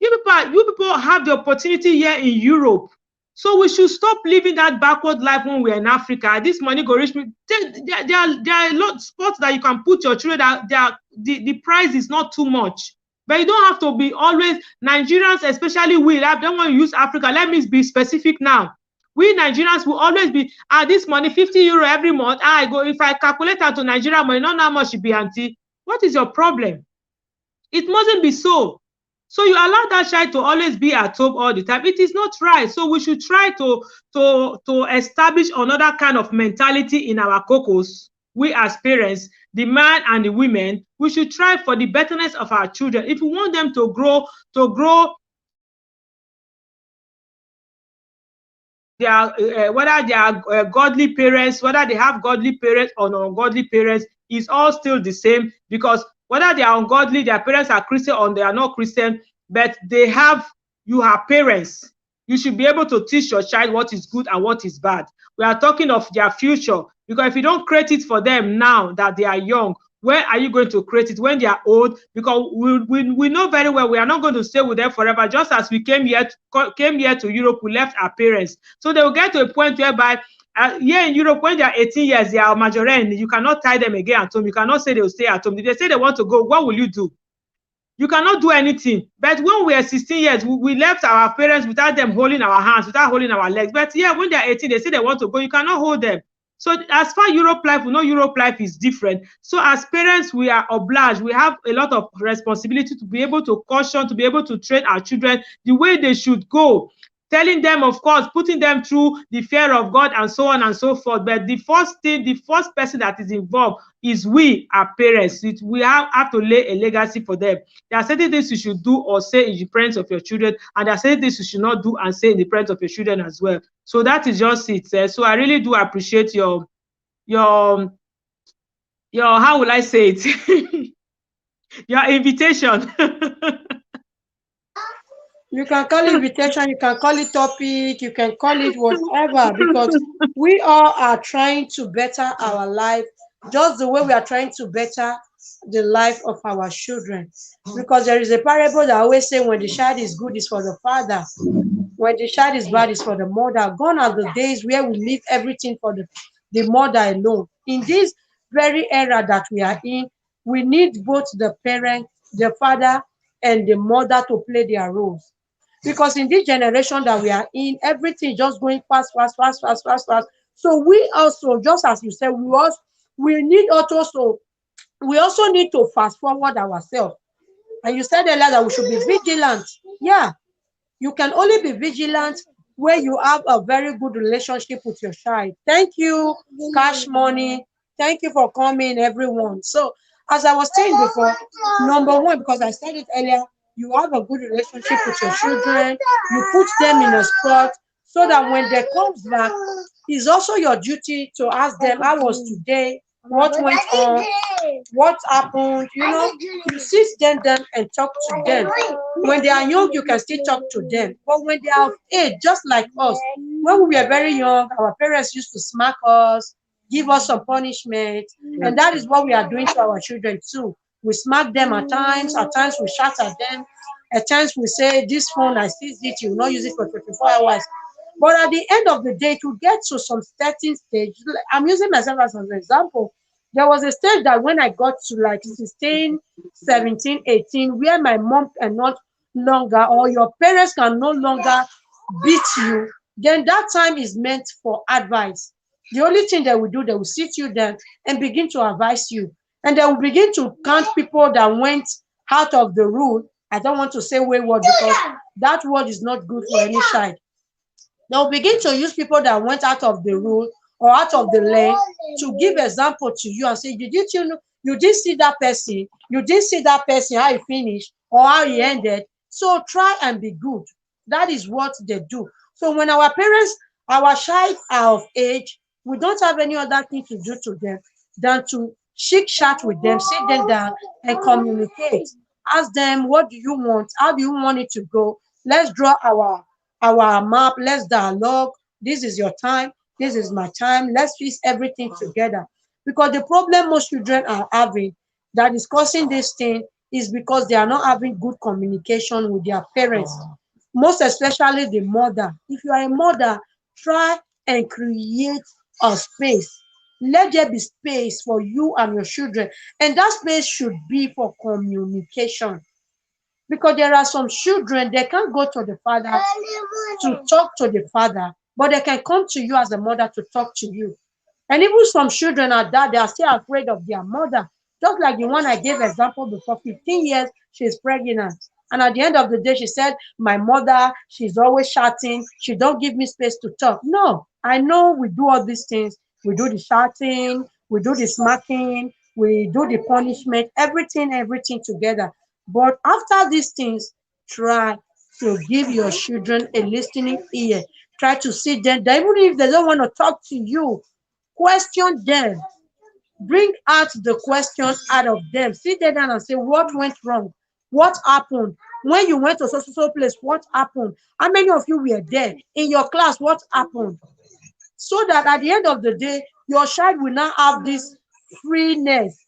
You people have the opportunity here in Europe. So we should stop living that backward life when we're in Africa. This money go reach me. There are a lot of sports that you can put your children that the price is not too much. But you don't have to be always Nigerians, especially we. I don't want to use Africa. Let me be specific now. We Nigerians will always be this money 50 euro every month. I go if I calculate that to Nigeria money, not how much it be, auntie. What is your problem? It mustn't be so. So you allow that child to always be at home all the time. It is not right. So we should try to establish another kind of mentality in our cocos. We as parents, the man and the women, we should try for the betterness of our children. If we want them to grow, whether they are godly parents, whether they have godly parents or ungodly parents, is all still the same. Because whether they are ungodly, their parents are Christian or they are not Christian, but you have parents. You should be able to teach your child what is good and what is bad. We are talking of their future, because if you don't create it for them now that they are young, where are you going to create it when they are old? Because we know very well we are not going to stay with them forever. Just as we came here to Europe, we left our parents. So they will get to a point whereby here in Europe, when they are 18 years, they are majorette. You cannot tie them again at home. You cannot say they will stay at home. If they say they want to go, what will you do? You cannot do anything. But when we are 16 years, we left our parents without them holding our hands, without holding our legs. But yeah, when they are 18, they say they want to go. You cannot hold them. So as far Europe life, we know Europe life is different. So as parents, we are obliged. We have a lot of responsibility to be able to caution, to be able to train our children the way they should go. Telling them, of course, putting them through the fear of God and so on and so forth. But the first person that is involved is we, our parents. We have to lay a legacy for them. There are certain things you should do or say in the presence of your children, and there are certain things you should not do and say in the presence of your children as well. So that is just it. So I really do appreciate your how will I say it? Your invitation. You can call it invitation, you can call it topic, you can call it whatever, because we all are trying to better our life just the way we are trying to better the life of our children. Because there is a parable that always say when the child is good is for the father, when the child is bad is for the mother. Gone are the days where we leave everything for the mother alone. In this very era that we are in, we need both the parent, the father, and the mother to play their roles. Because in this generation that we are in, everything is just going fast, fast, fast, fast, fast, fast. So we also, just as you said, we need also, we also need to fast forward ourselves. And you said earlier that we should be vigilant. Yeah, you can only be vigilant when you have a very good relationship with your child. Thank you, Cash Money. Thank you for coming, everyone. So, as I was saying before, number one, because I said it earlier, you have a good relationship with your children. You put them in a spot so that when they comes back, it's also your duty to ask them, how was today? What went on? What happened? You sit them down and talk to them. When they are young, you can still talk to them. But when they are of age, just like us, when we were very young, our parents used to smack us, give us some punishment, and that is what we are doing to our children too. We smack them at times we shout at them, at times we say, this phone, I seized it, you will not use it for 24 hours. But at the end of the day, to get to some certain stage, I'm using myself as an example. There was a stage that when I got to like 16, 17, 18, where my mom cannot longer, or your parents can no longer beat you, then that time is meant for advice. The only thing they will do, they will sit you down and begin to advise you. And they will begin to count people that went out of the rule. I don't want to say wayward because that word is not good for any child. They'll begin to use people that went out of the rule or out of the lane to give example to you and say, you did see that person, you did see that person, how he finished or how he ended. So try and be good. That is what they do. So when our parents, our child are of age, we don't have any other thing to do to them than to shake chat with them, sit them down and communicate. Ask them, what do you want? How do you want it to go? Let's draw our map. Let's dialogue. This is your time. This is my time. Let's piece everything together. Because the problem most children are having that is causing this thing is because they are not having good communication with their parents. Most especially the mother. If you are a mother, try and create a space. Let there be space for you and your children. And that space should be for communication. Because there are some children, they can't go to the father to talk to the father, but they can come to you as a mother to talk to you. And even some children are that they are still afraid of their mother. Just like the one I gave example before, 15 years, she's pregnant. And at the end of the day, she said, my mother, she's always shouting. She don't give me space to talk. No, I know we do all these things. We do the shouting, we do the smacking, we do the punishment, everything together. But after these things, try to give your children a listening ear. Try to sit them, even if they don't want to talk to you, question them. Bring out the question out of them. Sit them down and say, what went wrong? What happened? When you went to so place, what happened? How many of you were there? In your class, what happened? So that at the end of the day, your child will now have this freeness.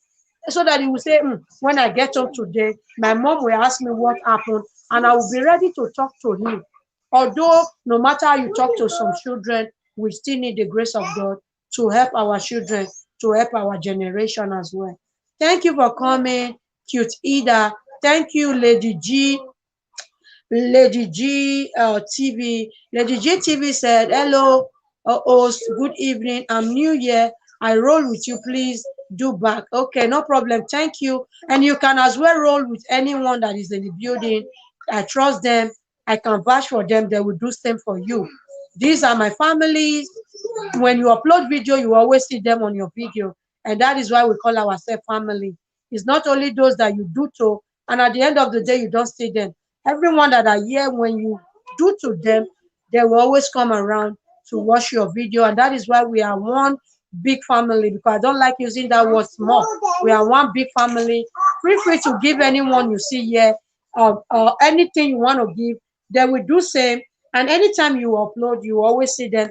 So that he will say, when I get up today, my mom will ask me what happened, and I will be ready to talk to him. Although, no matter how you talk to some children, we still need the grace of God to help our children, to help our generation as well. Thank you for coming, Cute Ida. Thank you, Lady G. Lady G TV. Lady G TV said, hello, host, good evening. I'm new here. I roll with you, please do back. Okay, no problem. Thank you. And you can as well roll with anyone that is in the building. I trust them. I can vouch for them. They will do same for you. These are my families. When you upload video, you always see them on your video. And that is why we call ourselves family. It's not only those that you do to, and at the end of the day, you don't see them. Everyone that are here, when you do to them, they will always come around to watch your video. And that is why we are one big family, because I don't like using that word small. We are one big family. Feel free to give anyone you see here anything you want to give. They will do same. And anytime you upload, you always see them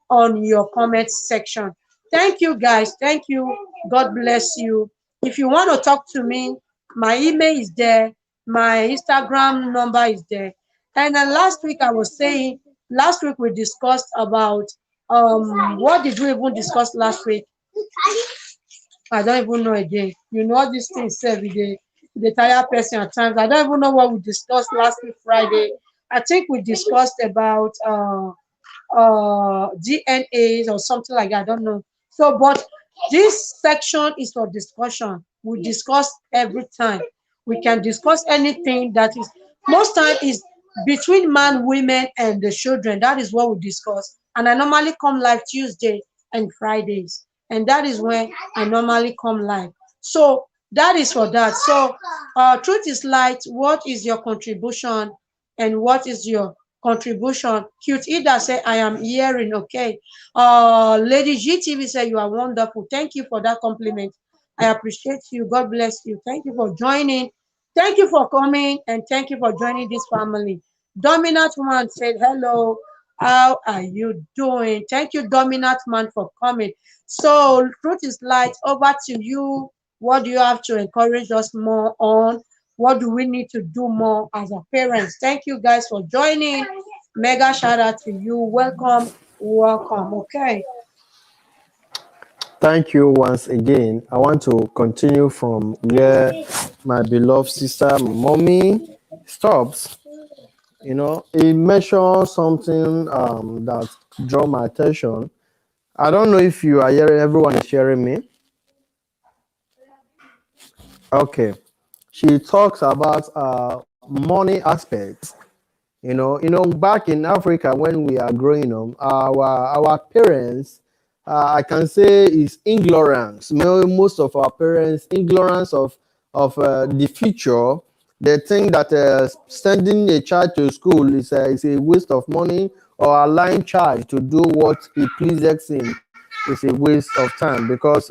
on your comment section. Thank you, guys. Thank you. God bless you. If you want to talk to me, my email is there, my Instagram number is there. And then last week I was saying, last week we discussed about what did we even discuss last week? I don't even know again. You know all these things say the tired person at times. I don't even know what we discussed last week Friday. I think we discussed about DNAs or something like that. I don't know. So, but this section is for discussion. We discuss every time. We can discuss anything that is most time is between man, women, and the children. That is what we discuss. And I normally come live Tuesday and Fridays, and that is when I normally come live. So that is for that. So, truth is light. What is your contribution, and what is your contribution? Cute Ida say I am hearing. Okay. Lady GTV say you are wonderful. Thank you for that compliment. I appreciate you. God bless you. Thank you for joining. Thank you for coming, and thank you for joining this family. Dominant man said hello. How are you doing? Thank you, Dominant man, for coming. So, truth is light. Over to you. What do you have to encourage us more on? What do we need to do more as a parents? Thank you guys for joining. Mega shout out to you. Welcome. Welcome. Okay. Thank you once again. I want to continue from where my beloved sister, mommy, stops. He mentioned something that drew my attention. I don't know if you are hearing, everyone is hearing me. Okay. She talks about money aspects. Back in Africa when we are growing up, our parents, I can say, is ignorance. Most of our parents, ignorance of the future. They think that sending a child to school is a waste of money, or allowing child to do what it pleases him is a waste of time, because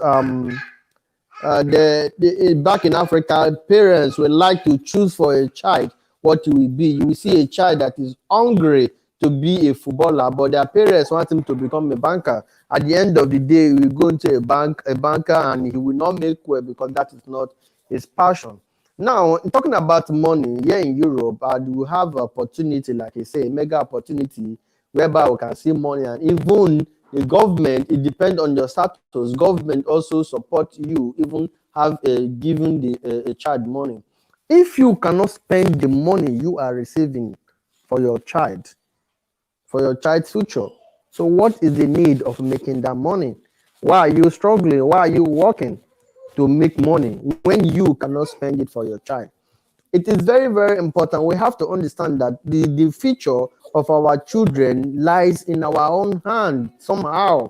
back in Africa, parents would like to choose for a child what he will be. You will see a child that is hungry to be a footballer, but their parents want him to become a banker. At the end of the day, he will go into a banker, and he will not make well because that is not his passion. Now, talking about money, here in Europe, I do have opportunity, like I say, mega opportunity, whereby we can see money, and even the government, it depends on your status. Government also support you, even have given a child money. If you cannot spend the money you are receiving for your child, for your child's future, so what is the need of making that money? Why are you struggling? Why are you working to make money when you cannot spend it for your child? It is very, very important. We have to understand that the future of our children lies in our own hand somehow.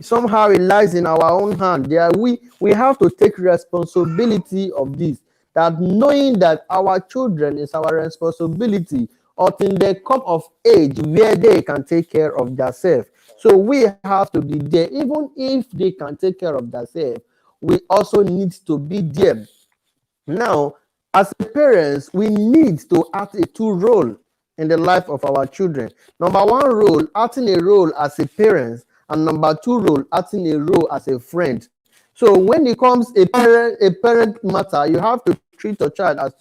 Somehow it lies in our own hand. We have to take responsibility of this. That knowing that our children is our responsibility until they come of age where they can take care of themselves. So we have to be there. Even if they can take care of themselves, we also need to be there. Now, as parents, we need to act a two role in the life of our children. Number one role, acting a role as a parent, and number two role, acting a role as a friend. So when it comes a parent matter, you have to treat your child as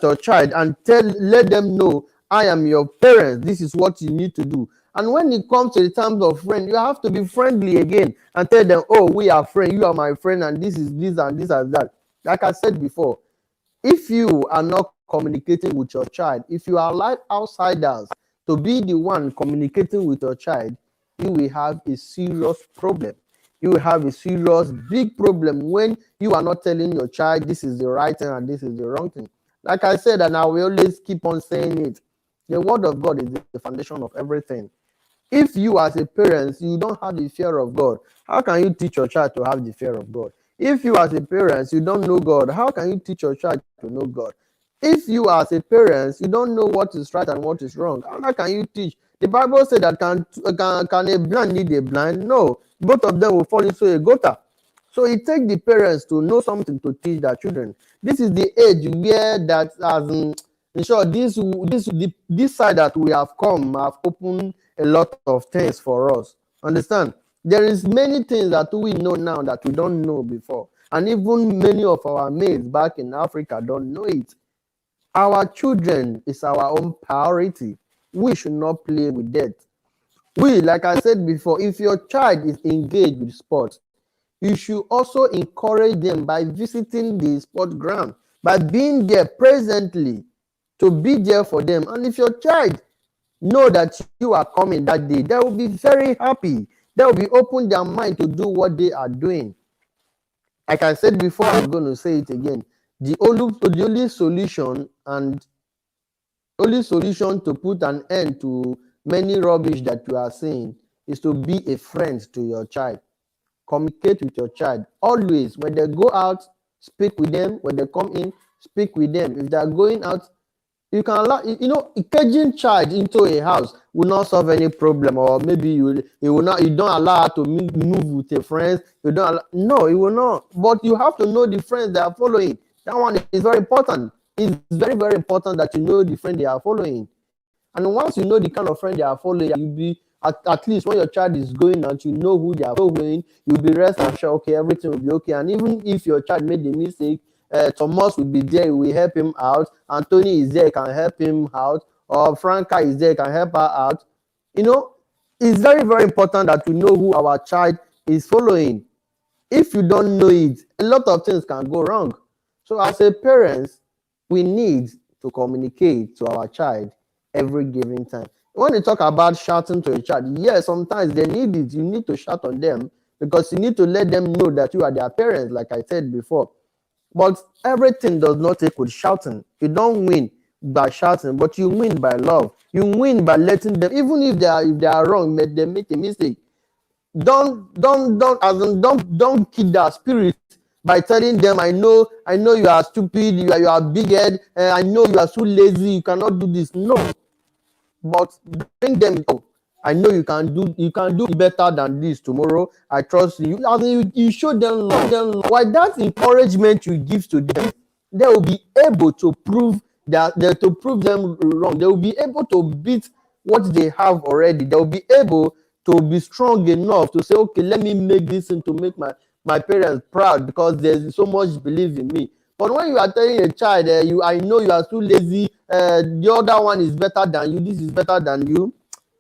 your child, and let them know, I am your parent. This is what you need to do. And when it comes to the terms of friend, you have to be friendly again and tell them, oh, we are friends, you are my friend, and this is this and this and that. Like I said before, if you are not communicating with your child, if you allow outsiders to be the one communicating with your child, you will have a serious problem. You will have a serious big problem when you are not telling your child this is the right thing and this is the wrong thing. Like I said, and I will always keep on saying it, the word of God is the foundation of everything. If you as a parent, you don't have the fear of God, how can you teach your child to have the fear of God? If you as a parent, you don't know God, how can you teach your child to know God? If you as a parent, you don't know what is right and what is wrong, how can you teach? The Bible said that can a blind lead a blind? No, both of them will fall into a gutter. So it takes the parents to know something to teach their children. This is the age where that as in short, this side that we have come have opened a lot of things for us. Understand? There is many things that we know now that we don't know before. And even many of our mates back in Africa don't know it. Our children is our own priority. We should not play with that. Like I said before, if your child is engaged with sports, you should also encourage them by visiting the sport ground, by being there presently to be there for them. And if your child know that you are coming that day, they will be very happy. They will be open their mind to do what they are doing. Like I said before, I'm going to say it again. The only solution and only solution to put an end to many rubbish that you are saying is to be a friend to your child. Communicate with your child always. When they go out, speak with them. When they come in, speak with them. If they are going out, you can allow, caging child into a house will not solve any problem. Or maybe you don't allow her to move with her friends. You don't allow, no, it will not. But you have to know the friends they are following. That one is very important. It's very, very important that you know the friend they are following. And once you know the kind of friend they are following, you'll be at least when your child is going out, you know who they are following. You'll be rest assured, okay, everything will be okay. And even if your child made a mistake, Thomas will be there, he will help him out. Anthony is there, can help him out. Or Franca is there, can help her out. You know, it's very, very important that we know who our child is following. If you don't know it, a lot of things can go wrong. So as a parents, we need to communicate to our child every given time. When you talk about shouting to a child, yes, sometimes they need it. You need to shout on them because you need to let them know that you are their parents, like I said before. But everything does not take with shouting. You don't win by shouting, but you win by love. You win by letting them, even if they are wrong, they make a mistake. Don't kill their spirit by telling them, I know you are stupid, you are big head, I know you are so lazy, you cannot do this. No, but bring them. Oh, I know you can do better than this tomorrow. I trust you. I mean, you show them love. Why that encouragement you give to them, they will be able to prove them wrong. They will be able to beat what they have already. They will be able to be strong enough to say, okay, let me make this thing to make my parents proud because there's so much belief in me. But when you are telling a child, I know you are too lazy, the other one is better than you, this is better than you,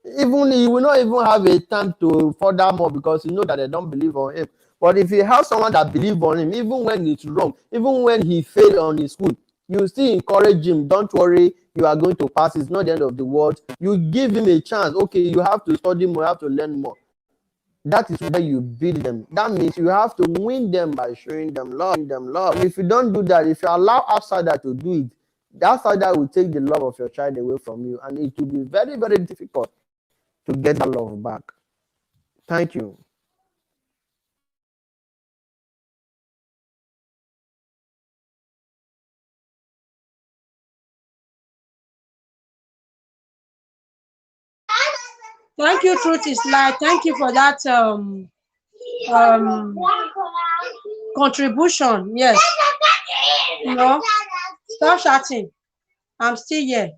even he will not even have a time to further more because you know that they don't believe on him. But if you have someone that believes on him, even when it's wrong, even when he failed on his school, you still encourage him. Don't worry, you are going to pass. It's not the end of the world. You give him a chance. Okay, you have to study more, you have to learn more. That is where you build them. That means you have to win them by showing them love. If you don't do that, if you allow outsider to do it, the outsider will take the love of your child away from you, and it will be very, very difficult to get that love back. Thank you. Thank you, Truth is Light. Thank you for that um contribution. Yes, you know, stop shouting. I'm still here.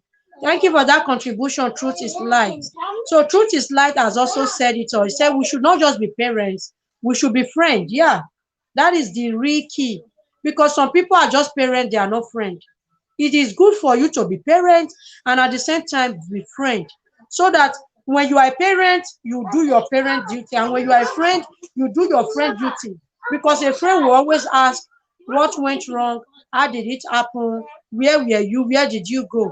Thank you for that contribution. Truth is Light. So Truth is Light has also said it all. He said we should not just be parents, we should be friends. Yeah, that is the real key. Because some people are just parents, they are not friends. It is good for you to be parent and at the same time be friend. So that when you are a parent, you do your parent duty. And when you are a friend, you do your friend duty. Because a friend will always ask, what went wrong? How did it happen? Where were you? Where did you go?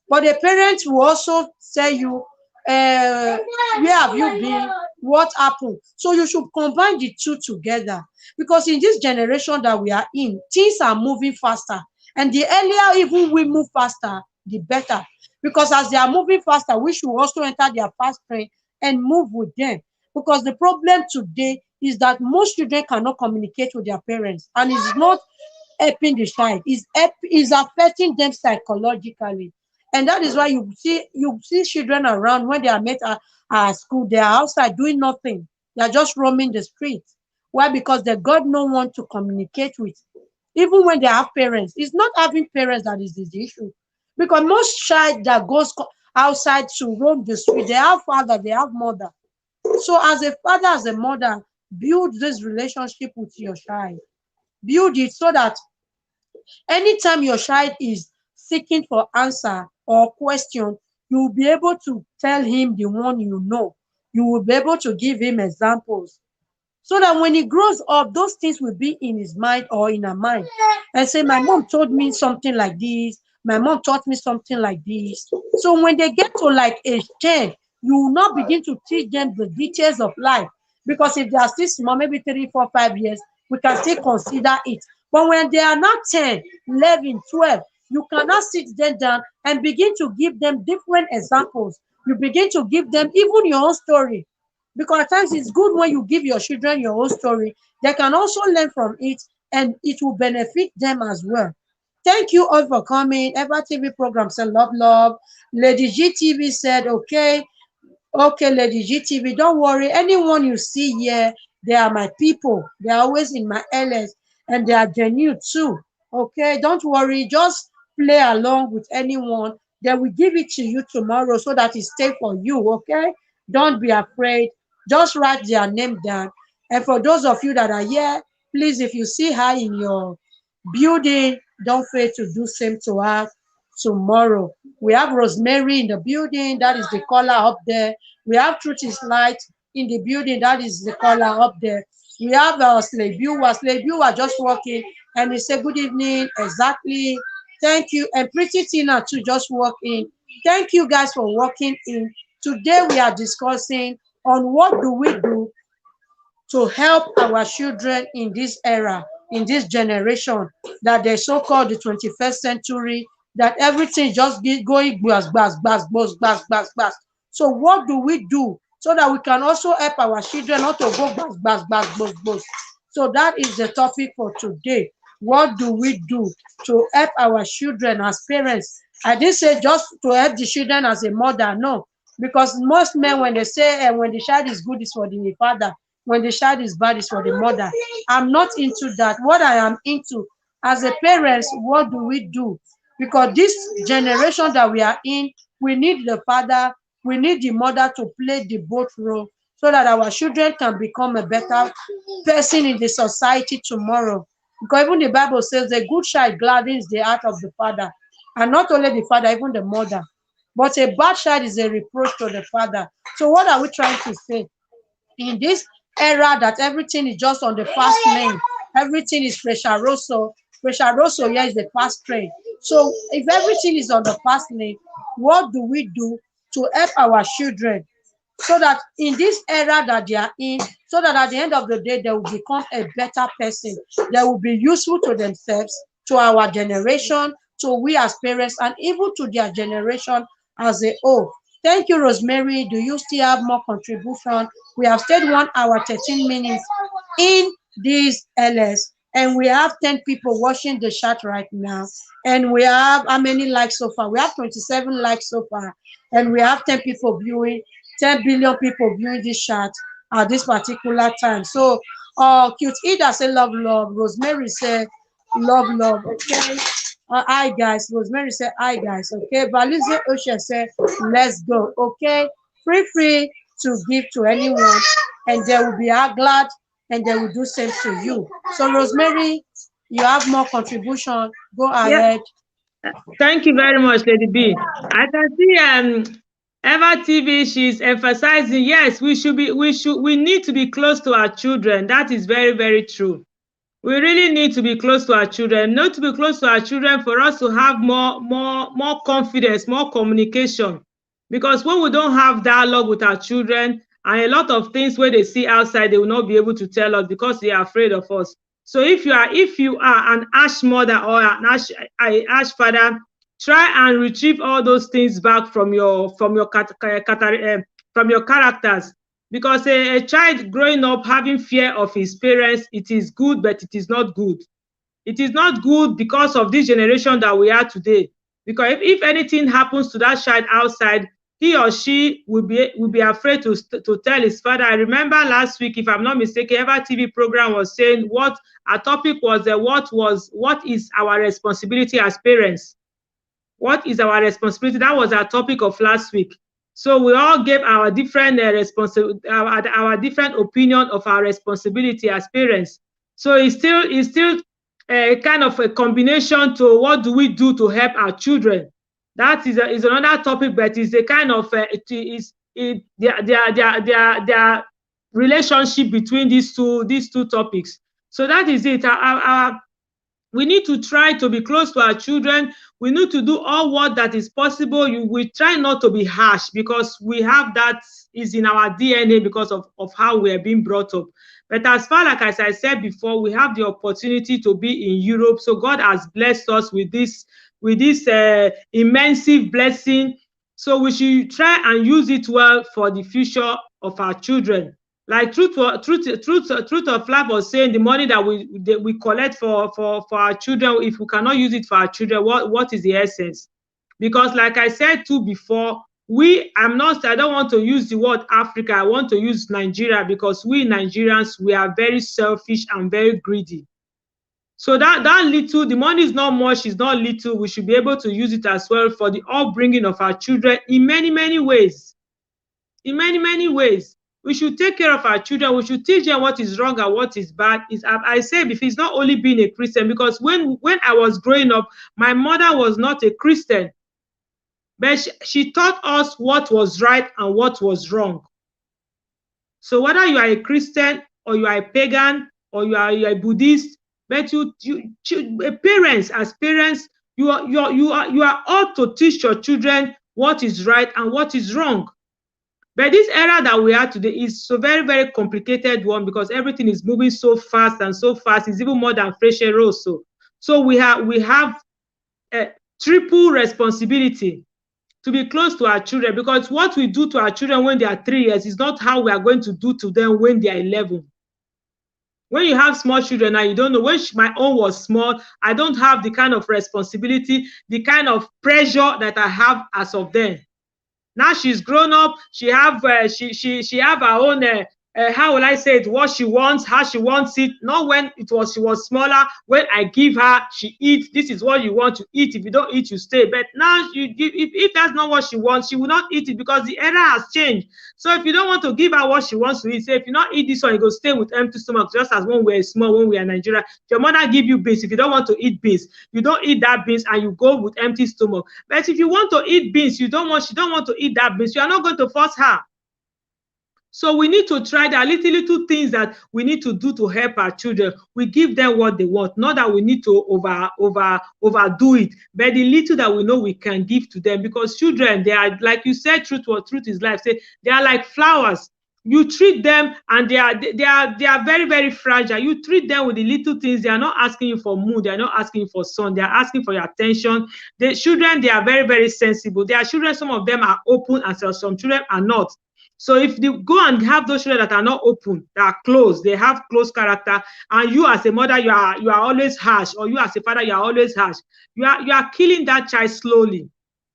But a parent will also tell you, where have you been? What happened? So you should combine the two together. Because in this generation that we are in, things are moving faster. And the earlier even we move faster, the better. Because as they are moving faster, we should also enter their fast train and move with them. Because the problem today is that most children cannot communicate with their parents, and it's not helping the child, is affecting them psychologically. And that is why you see children around when they are met at school, they are outside doing nothing. They are just roaming the streets. Why? Because they got no one to communicate with. Even when they have parents, it's not having parents that is the issue. Because most child that goes outside to roam the street, they have father, they have mother. So as a father, as a mother, build this relationship with your child. build it so that anytime your child is seeking for answer or question, you will be able to tell him the one you know. You will be able to give him examples so that when he grows up, those things will be in his mind or in her mind. And say, my mom told me something like this. My mom taught me something like this. So when they get to like age 10, you will not begin to teach them the details of life. Because if they are still small, maybe 3, 4, 5 years, we can still consider it. But when they are now 10, 11, 12, you cannot sit them down and begin to give them different examples. You begin to give them even your own story, because at times it's good when you give your children your own story. They can also learn from it and it will benefit them as well. Thank you all for coming. Ever TV program said love, love. Lady GTV said, okay. Okay, Lady GTV, don't worry. Anyone you see here, they are my people. They are always in my LS and they are genuine too. Okay, don't worry. Just play along with anyone. They will give it to you tomorrow so that it stay for you. Okay, don't be afraid. Just write their name down. And for those of you that are here, please, if you see her in your building, don't fail to do same to her tomorrow. We have Rosemary in the building. That is the caller up there. We have Truth is Light in the building. That is the caller up there. We have Slebiwa. Slebiwa just walking and he said, good evening. Exactly. Thank you. And Pretty Tina too just walk in. Thank you guys for walking in. Today we are discussing on what do we do to help our children in this era, in this generation, that they so-called the 21st century, that everything just going gbas, gbas, gbas, gbas, gbas, gbas, gbas. So what do we do so that we can also help our children not to go gbas, gbas, gbas, gbas, gbas? So that is the topic for today. What do we do to help our children as parents? I didn't say just to help the children as a mother, no. Because most men, when they say when the child is good, is for the father. When the child is bad, is for the mother. I'm not into that. What I am into, as a parents, what do we do? Because this generation that we are in, we need the father, we need the mother to play the both role so that our children can become a better person in the society tomorrow. Because even the Bible says the good child gladdens the heart of the father. And not only the father, even the mother. But a bad child is a reproach to the father. So what are we trying to say? In this era that everything is just on the fast lane, everything is pressuroso. Pressuroso here is the fast train. So if everything is on the fast lane, what do we do to help our children so that in this era that they are in, so that at the end of the day, they will become a better person. They will be useful to themselves, to our generation, to we as parents, and even to their generation as a whole. Thank you, Rosemary. Do you still have more contribution? We have stayed 1 hour, 13 minutes in this LS, and we have 10 people watching the chat right now. And we have how many likes so far? We have 27 likes so far, and we have 10 people viewing, 10 billion people viewing this chat at this particular time. So, Cute Ida say love, love. Rosemary say love, love. Okay. Hi guys. Rosemary said hi guys. Okay. Balize Osha said let's go. Okay. Free to give to anyone, and they will be glad and they will do same to you. So Rosemary, you have more contribution. Go Yeah. ahead. Thank you very much, Lady B. I can see Eva TV, she's emphasizing, yes, we need to be close to our children. That is very, very true. We really need to be close to our children. Not to be close to our children for us to have more confidence, more communication. Because when we don't have dialogue with our children, and a lot of things where they see outside, they will not be able to tell us because they are afraid of us. So if you are an ash mother or an ash father, try and retrieve all those things back from your characters. Because a child growing up having fear of his parents, it is good, but it is not good. It is not good because of this generation that we are today. Because if anything happens to that child outside, he or she will be afraid to tell his father. I remember last week, if I'm not mistaken, Ever TV program was saying what our topic was, what is our responsibility as parents? What is our responsibility? That was our topic of last week. So we all gave our different our different opinion of our responsibility as parents. So it's still a kind of a combination to what do we do to help our children. That is another topic, but it's a kind of their relationship between these two topics. So that is it. We need to try to be close to our children. We need to do all what that is possible. We try not to be harsh, because we have that is in our DNA because of how we are being brought up. But as far as I said before, we have the opportunity to be in Europe. So God has blessed us with this immense blessing. So we should try and use it well for the future of our children. Like Truth of Life was saying, the money that we collect for our children, if we cannot use it for our children, what is the essence? Because like I said too before, I don't want to use the word Africa, I want to use Nigeria, because we Nigerians, we are very selfish and very greedy. So that little, the money is not much, it's not little, we should be able to use it as well for the upbringing of our children in many, many ways. In many, many ways. We should take care of our children. We should teach them what is wrong and what is bad. I say if it's not only being a Christian, because when I was growing up, my mother was not a Christian, but she taught us what was right and what was wrong. So whether you are a Christian or you are a pagan or you are a Buddhist, but as parents, you are ought to teach your children what is right and what is wrong. But this era that we are today is so very, very complicated one, because everything is moving so fast and so fast. It's even more than fresh air also. So we have a triple responsibility to be close to our children, because what we do to our children when they are 3 years is not how we are going to do to them when they are 11. When you have small children now, you don't know. When my own was small, I don't have the kind of responsibility, the kind of pressure that I have as of then. Now she's grown up. She have her own. How will I say it? What she wants, how she wants it. Not when she was smaller. When I give her, she eats. This is what you want to eat. If you don't eat, you stay. But now you give. If that's not what she wants, she will not eat it, because the era has changed. So if you don't want to give her what she wants to eat, say if you not eat this one, you go stay with empty stomach. Just as when we were small, when we were in Nigeria, your mother give you beans. If you don't want to eat beans, you don't eat that beans and you go with empty stomach. But if you want to eat beans, she don't want to eat that beans, you are not going to force her. So we need to try the little things that we need to do to help our children. We give them what they want, not that we need to overdo it, but the little that we know we can give to them, because children, they are, like you said, truth is life. Say they are like flowers. You treat them and they are very, very fragile. You treat them with the little things. They are not asking you for mood. They are not asking you for sun. They are asking for your attention. The children, they are very, very sensible. There are children, some of them are open and some children are not. So if you go and have those children that are not open, that are closed, they have close character, and you as a mother, you are always harsh, or you as a father, you are always harsh, you are killing that child slowly.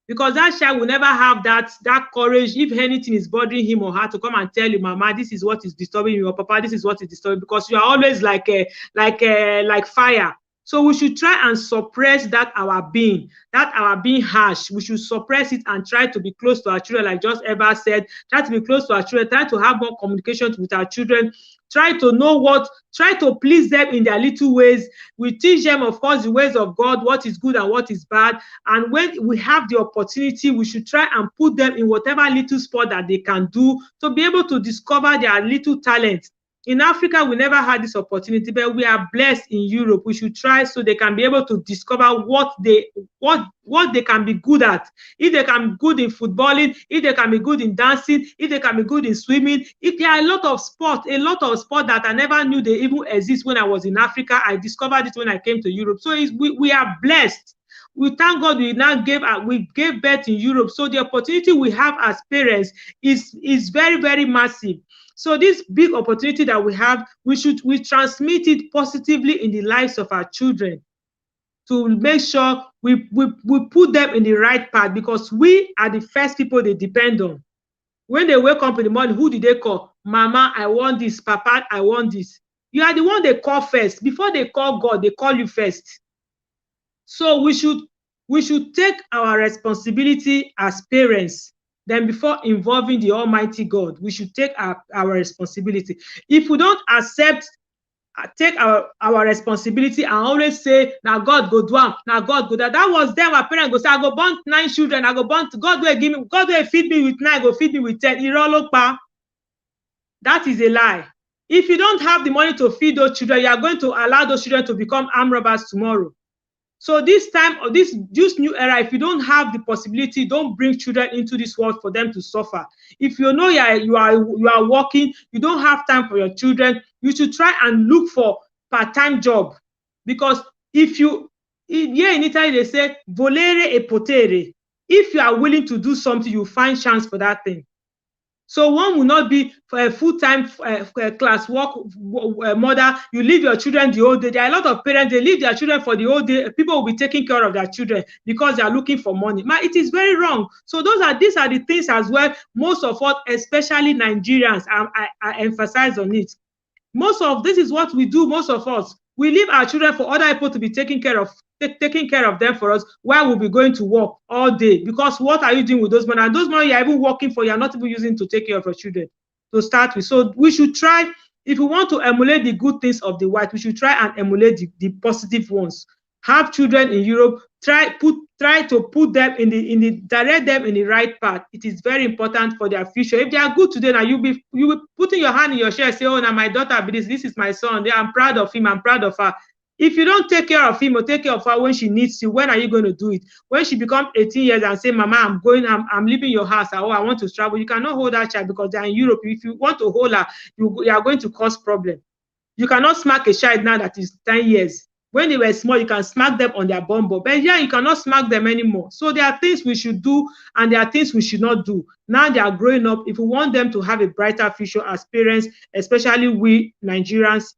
Because that child will never have that courage, if anything is bothering him or her, to come and tell you, Mama, this is what is disturbing you, or Papa, this is what is disturbing, because you are always like fire. So we should try and suppress our being harsh. We should suppress it and try to be close to our children, like just Eva said. Try to be close to our children. Try to have more communication with our children. Try to please them in their little ways. We teach them, of course, the ways of God, what is good and what is bad. And when we have the opportunity, we should try and put them in whatever little sport that they can do to be able to discover their little talent. In Africa, we never had this opportunity, but we are blessed in Europe. We should try so they can be able to discover what they can be good at. If they can be good in footballing, if they can be good in dancing, if they can be good in swimming. If there are a lot of sport that I never knew they even exist when I was in Africa. I discovered it when I came to Europe. So we are blessed. We thank God we gave birth in Europe. So the opportunity we have as parents is very, very massive. So this big opportunity that we have, we transmit it positively in the lives of our children, to make sure we put them in the right path, because we are the first people they depend on. When they wake up in the morning, who do they call? Mama, I want this. Papa, I want this. You are the one they call first. Before they call God, they call you first. So we should take our responsibility as parents. Then before involving the Almighty God, we should take our responsibility. If we don't accept take our responsibility and always say, now God go do am, now God go do. That was them. Our parents go say, I go born 9 children, I go born, God will give me, God will feed me with 9, go feed me with 10. Irolopa. That is a lie. If you don't have the money to feed those children, you are going to allow those children to become armed robbers tomorrow. So this time, or this new era, if you don't have the possibility, don't bring children into this world for them to suffer. If you know you are working, you don't have time for your children, you should try and look for part-time job. Because if you, here in Italy, they say, volere e potere. If you are willing to do something, you find chance for that thing. So one will not be for a full-time class work mother. You leave your children the whole day. There are a lot of parents, they leave their children for the whole day. People will be taking care of their children because they are looking for money. It is very wrong. So these are the things as well. Most of us, especially Nigerians, I emphasize on it. This is what we do, most of us. We leave our children for other people to be taking care of them for us, while we'll be going to work all day. Because what are you doing with those money? And those money you're even working for, you're not even using to take care of your children to start with. So we should try, if we want to emulate the good things of the white, we should try and emulate the positive ones. Have children in Europe, try to put them direct them in the right path. It is very important for their future. If they are good today, now you will putting your hand in your share, say, oh, now my daughter be this is my son. I'm proud of him, I'm proud of her. If you don't take care of him or take care of her when she needs you, when are you going to do it? When she becomes 18 years and say, Mama, I'm leaving your house, or I want to travel, you cannot hold that child because they're in Europe. If you want to hold her, you are going to cause problem. You cannot smack a child now that is 10 years. When they were small, you can smack them on their bum, but here you cannot smack them anymore. So there are things we should do and there are things we should not do. Now they are growing up. If we want them to have a brighter future as parents, especially we Nigerians,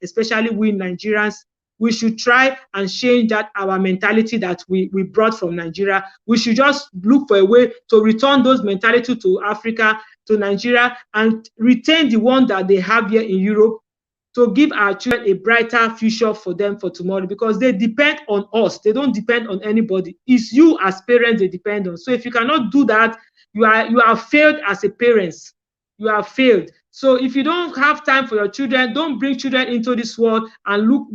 we should try and change our mentality that we brought from Nigeria. We should just look for a way to return those mentality to Africa, to Nigeria, and retain the one that they have here in Europe, to give our children a brighter future for them for tomorrow, because they depend on us. They don't depend on anybody. It's you as parents they depend on. So if you cannot do that, you are failed as a parent. You are failed. So if you don't have time for your children, don't bring children into this world and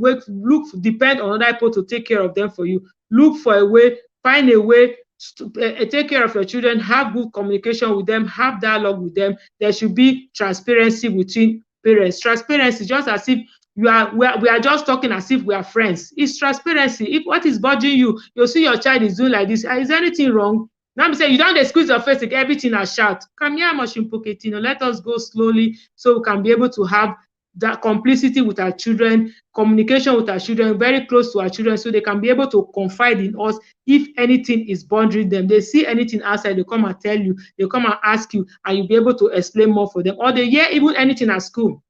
depend on other people to take care of them for you. Look for a way, find a way to take care of your children, have good communication with them, have dialogue with them. There should be transparency between parents. Transparency, just as if we are just talking as if we are friends. It's transparency. If what is bothering you, you'll see your child is doing like this. Is there anything wrong? Now I'm saying you don't squeeze your face like everything I shout. Come here, let us go slowly so we can be able to have that complicity with our children, communication with our children, very close to our children, so they can be able to confide in us if anything is bothering them. They see anything outside, they come and tell you, they come and ask you, and you'll be able to explain more for them. Or they hear even anything at school.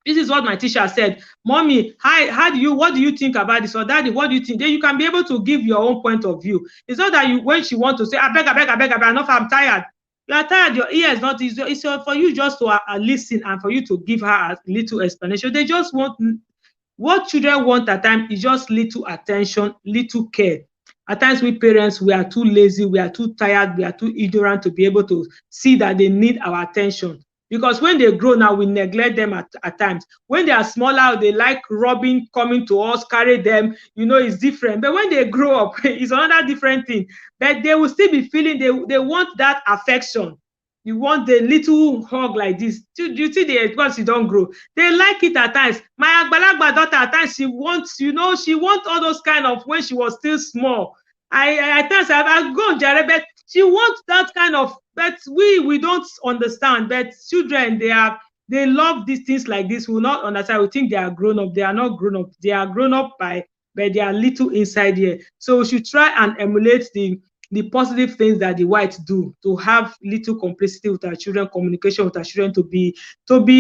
This is what my teacher said. Mommy, what do you think about this? Or Daddy, what do you think? Then you can be able to give your own point of view. It's not that when she wants to say, I beg, enough, I'm tired. You are tired, your ear is not easy. It's for you just to listen and for you to give her a little explanation. They just want, what children want at times is just little attention, little care. At times we parents, we are too lazy, we are too tired, we are too ignorant to be able to see that they need our attention. Because when they grow now, we neglect them at times. When they are smaller, they like robbing, coming to us, carry them, it's different. But when they grow up, it's another different thing. But they will still be feeling, they want that affection. You want the little hug like this. You see, because you don't grow. They like it at times. My Agbalagba daughter, at times, she wants all those kind of, when she was still small. At times, I go, Jared, but she wants that kind of, but we don't understand. But children, they love these things like this. We will not understand. We think they are grown up. They are not grown up. They are grown up but they are little inside here. So we should try and emulate the positive things that the whites do, to have little complicity with our children, communication with our children, to be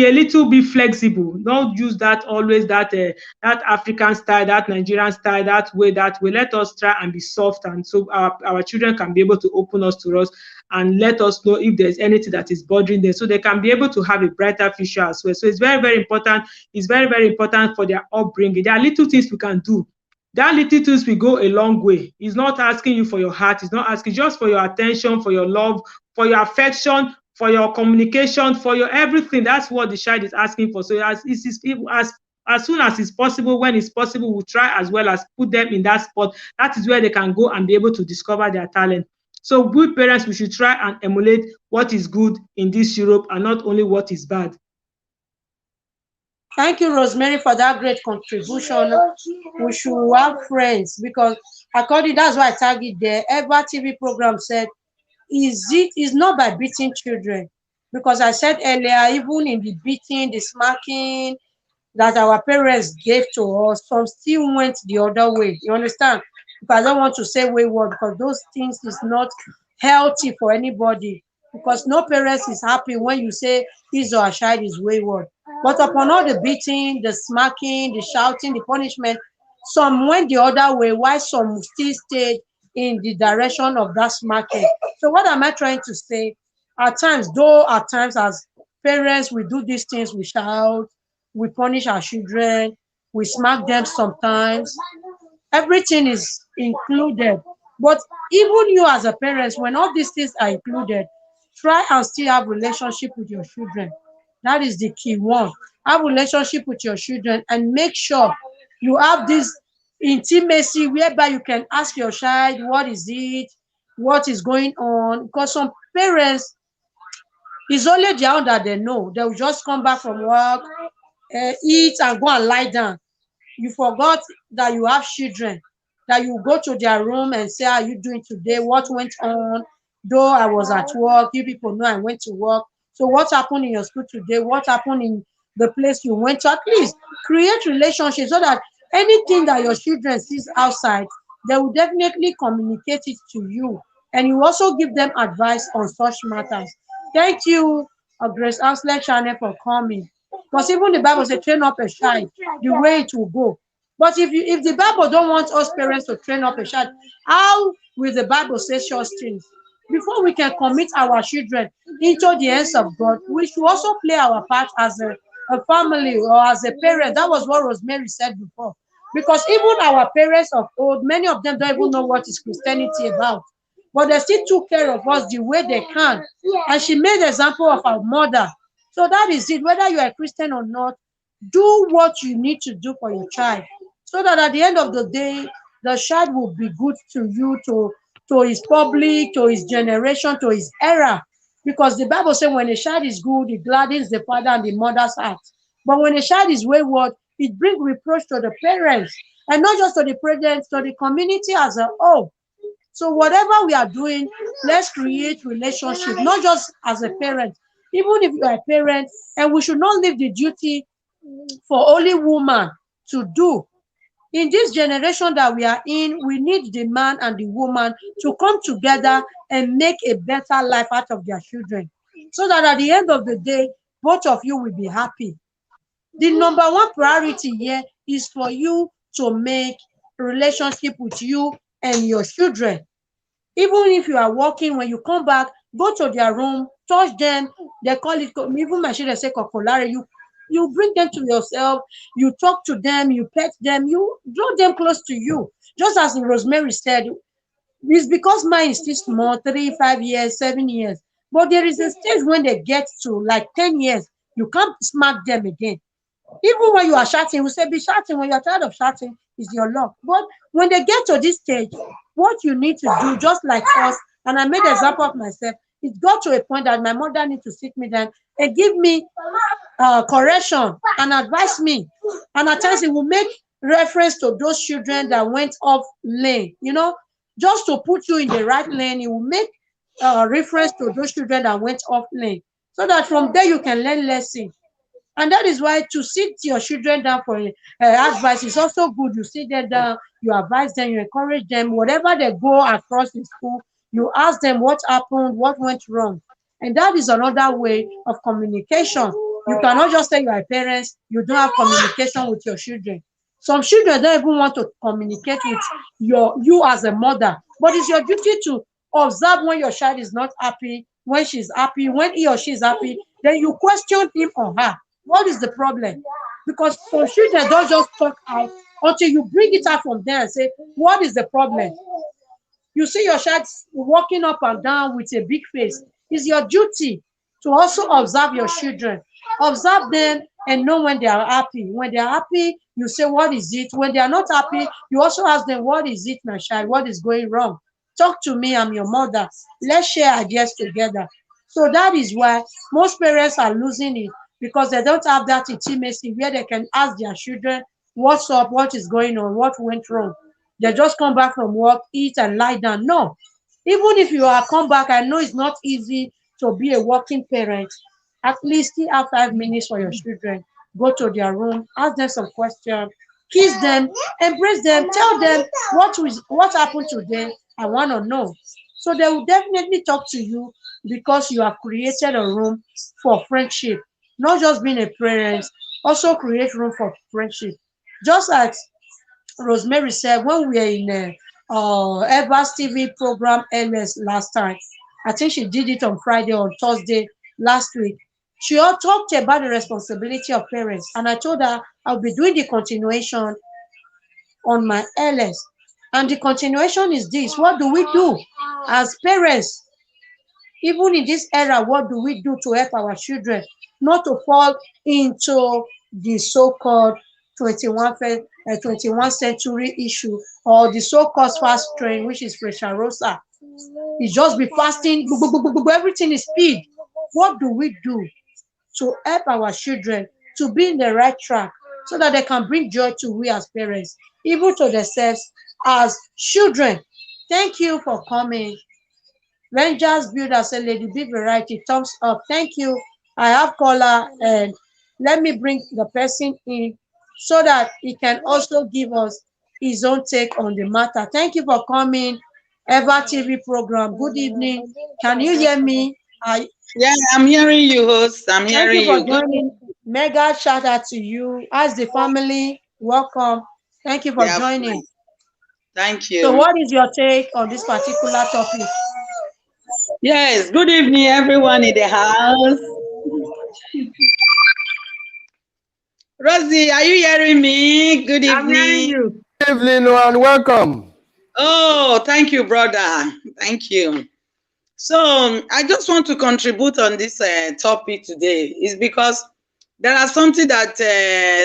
a little bit flexible. Don't use that always that African style, that Nigerian style, that way. Let us try and be soft, and so our children can be able to open us to us and let us know if there's anything that is bothering them, so they can be able to have a brighter future as well. So it's very, very important. It's very, very important for their upbringing. There are little things we can do. That little things will go a long way. It's not asking you for your heart. It's not asking just for your attention, for your love, for your affection, for your communication, for your everything. That's what the child is asking for. So as as soon as it's possible, when it's possible, we'll try as well as put them in that spot. That is where they can go and be able to discover their talent. So we parents, we should try and emulate what is good in this Europe and not only what is bad. Thank you, Rosemary, for that great contribution. We should have friends because according, that's why I tag it there. Every TV program said, is not by beating children. Because I said earlier, even in the beating, the smacking that our parents gave to us, some still went the other way. You understand? If I don't want to say wayward, because those things is not healthy for anybody. Because no parents is happy when you say his or her child is wayward. But upon all the beating, the smacking, the shouting, the punishment, some went the other way, while some still stayed in the direction of that smacking. So what am I trying to say? At times, though at times as parents we do these things, we shout, we punish our children, we smack them sometimes. Everything is included. But even you as a parent, when all these things are included, try and still have relationship with your children. That is the key one. Have relationship with your children and make sure you have this intimacy whereby you can ask your child what is it, what is going on. Because some parents, it's only their own that they know. They will just come back from work, eat and go and lie down. You forgot that you have children, that you go to their room and say, how are you doing today? What went on? Though I was at work, you people know I went to work. So what happened in your school today? What happened in the place you went to? At least create relationships so that anything that your children sees outside, they will definitely communicate it to you. And you also give them advice on such matters. Thank you, Grace Ansler Channel, for coming. Because even the Bible says, train up a child the way it will go. But if the Bible don't want us parents to train up a child, how will the Bible say such things? Before we can commit our children into the hands of God, we should also play our part as a family or as a parent. That was what Rosemary said before. Because even our parents of old, many of them don't even know what is Christianity about. But they still took care of us the way they can. And she made an example of our mother. So that is it. Whether you are a Christian or not, do what you need to do for your child. So that at the end of the day, the child will be good to you, to his public, to his generation, to his era. Because the Bible says when a child is good, it gladdens the father and the mother's heart. But when a child is wayward, it brings reproach to the parents. And not just to the parents, to the community as a whole. So whatever we are doing, let's create relationship, not just as a parent. Even if you are a parent, and we should not leave the duty for only woman to do. In this generation that we are in, we need the man and the woman to come together and make a better life out of their children. So that at the end of the day, both of you will be happy. The number one priority here is for you to make a relationship with you and your children. Even if you are working, when you come back, go to their room, touch them. They call it, even my children say kokolare. You bring them to yourself, you talk to them, you pet them, you draw them close to you. Just as Rosemary said, it's because mine is still small, 3, 5 years, 7 years. But there is a stage when they get to like 10 years, you can't smack them again. Even when you are shouting, we say be shouting. When you are tired of shouting, is your luck. But when they get to this stage, what you need to do, just like us, and I made an example of myself, it got to a point that my mother need to sit me down and give me correction and advise me. And at times it will make reference to those children that went off lane, just to put you in the right lane. It will make reference to those children that went off lane, so that from there you can learn lessons. And that is why to sit your children down for advice is also good. You sit them down, you advise them, you encourage them. Whatever they go across in school, you ask them what happened, what went wrong. And that is another way of communication. You cannot just say you are parents, you don't have communication with your children. Some children don't even want to communicate with you as a mother. But it's your duty to observe when your child is not happy, when she's happy, when he or she is happy. Then you question him or her. What is the problem? Because some children don't just talk out until you bring it out from there and say, what is the problem? You see your child walking up and down with a big face. It's your duty to also observe your children. Observe them and know when they are happy. When they are happy, you say, what is it? When they are not happy, you also ask them, what is it, my child? What is going wrong? Talk to me, I'm your mother. Let's share ideas together. So that is why most parents are losing it, because they don't have that intimacy where they can ask their children, what's up, what is going on, what went wrong. They just come back from work, eat and lie down. No. Even if you are come back, I know it's not easy to be a working parent. At least still have 5 minutes for your children. Go to their room, ask them some questions, kiss them, embrace them, tell them what happened today. I want to know. So they will definitely talk to you, because you have created a room for friendship. Not just being a parent, also create room for friendship. Just as Rosemary said, when we were in a Evers TV program LS last time, I think she did it on Friday or Thursday last week. She all talked about the responsibility of parents, and I told her I'll be doing the continuation on my LS. And the continuation is this: what do we do as parents? Even in this era, what do we do to help our children not to fall into the so-called 21st century issue, or the so-called fast train, which is Fresha Rosa? It's just be fasting, everything is speed. What do we do to help our children to be in the right track, so that they can bring joy to we as parents, even to themselves as children? Thank you for coming. Rangers Builder said, Lady B Variety, thumbs up. Thank you. I have caller, and let me bring the person in so that he can also give us his own take on the matter. Thank you for coming. Eva TV program. Good evening. Can you hear me? Yeah, I'm hearing you, host. I'm Thank you hearing for you. joining. Mega shout out to you. As the family, welcome. Thank you for Yeah, joining. fine. Thank So, you. what is your take on this particular topic? Yes, good evening, everyone in the house. Rosie, are you hearing me? Good I'm hearing evening. you. Good evening and welcome. Oh, thank you, brother. Thank you. So, I just want to contribute on this topic today. Is because there are something that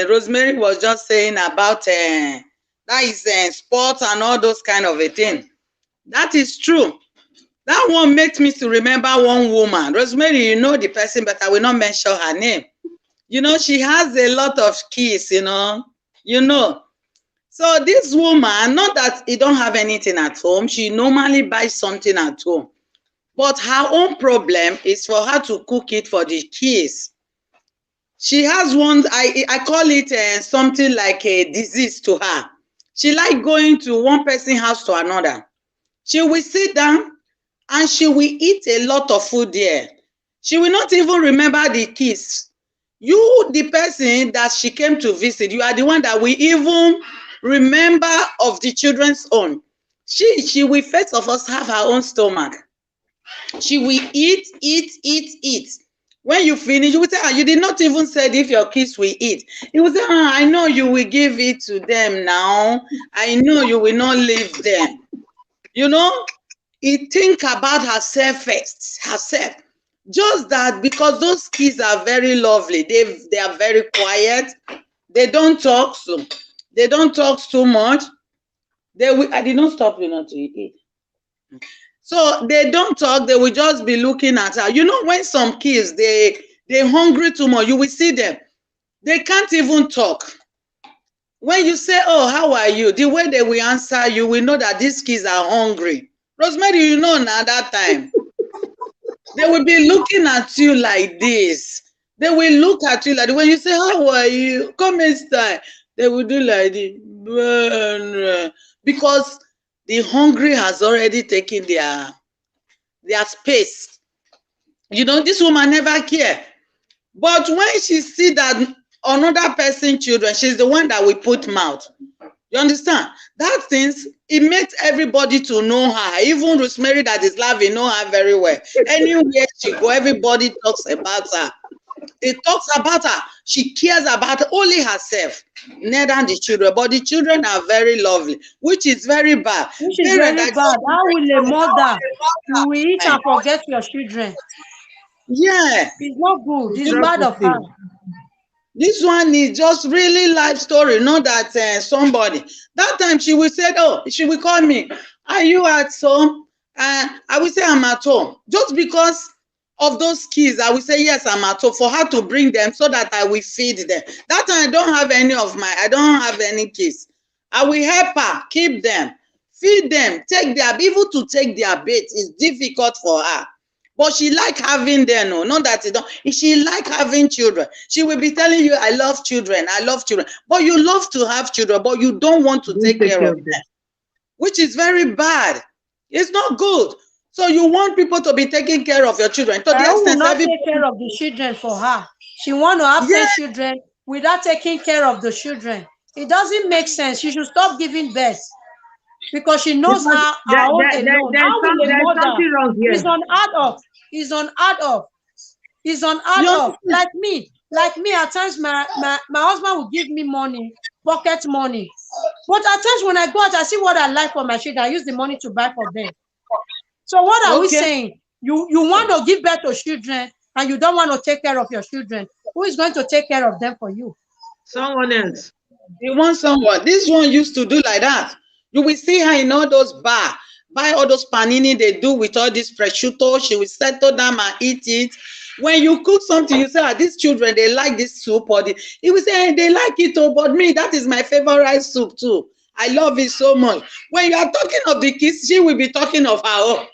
Rosemary was just saying about that is sports and all those kind of a thing. That is true. That one makes me to remember one woman. Rosemary, you know the person, but I will not mention her name. You know, she has a lot of kids, you know. So this woman, not that he don't have anything at home, she normally buys something at home. But her own problem is for her to cook it for the kids. She has one, I call it something like a disease to her. She like going to one person's house to another. She will sit down and she will eat a lot of food there. She will not even remember the kids. You, the person that she came to visit, you are the one that will even remember of the children's own. She will first of all have her own stomach. She will eat, eat, eat, eat. When you finish, you will say, you did not even say if your kids will eat. He will say, I know you will give it to them now. I know you will not leave them. You know, he think about herself first, herself. Just that because those kids are very lovely, they are very quiet, they don't talk so, they don't talk so much. I did not stop you not to eat. So they don't talk, they will just be looking at her. You know, when some kids they hungry too much, you will see them. They can't even talk. When you say, oh, how are you? The way they will answer, you will know that these kids are hungry. Rosemary, you know now that time. They will be looking at you like this. They will look at you like this. When you say, how are you? Come inside. They will do like this. Because the hungry has already taken their space. You know, this woman never care. But when she see that another person's children, she's the one that will put mouth. You understand? That things, it makes everybody to know her. Even Rosemary that is laughing know her very well. Anywhere she go, everybody talks about her. They talks about her. She cares about only herself, neither the children. But the children are very lovely, which is very bad. Which is Parents very that bad. How will a mother, you will eat just and forget your children? yeah. It's not good. It's It's not bad good of her. thing. This one is just really life story, not that somebody. That time she will say, oh, she will call me, are you at home? I will say I'm at home. Just because of those kids, I will say, yes, I'm at home, for her to bring them so that I will feed them. That time I don't have any kids. I will help her, keep them, feed them, even to take their bait is difficult for her. But she like having them, no, not that it don't. She like having children. She will be telling you, I love children, I love children. But you love to have children, but you don't want to take care of them, which is very bad. It's not good. So you want people to be taking care of your children. To the I will extent not take care of the children for her. She want to have 10 children without taking care of the children. It doesn't make sense. She should stop giving birth because she knows Because her own alone. How will a there's mother something wrong here. is on add up? Is on add up. Is on add up. Like me, at times my husband will give me money, pocket money. But at times when I go out, I see what I like for my children. I use the money to buy for them. So what are we saying? You want to give birth to children and you don't want to take care of your children. Who is going to take care of them for you? Someone else. You want someone. This one used to do like that. You will see her in all those bars, buy all those panini they do with all this prosciutto. She will settle down and eat it. When you cook something, you say, these children, they like this soup. He will say, hey, they like it, but me, that is my favorite soup too. I love it so much. When you are talking of the kids, she will be talking of her own.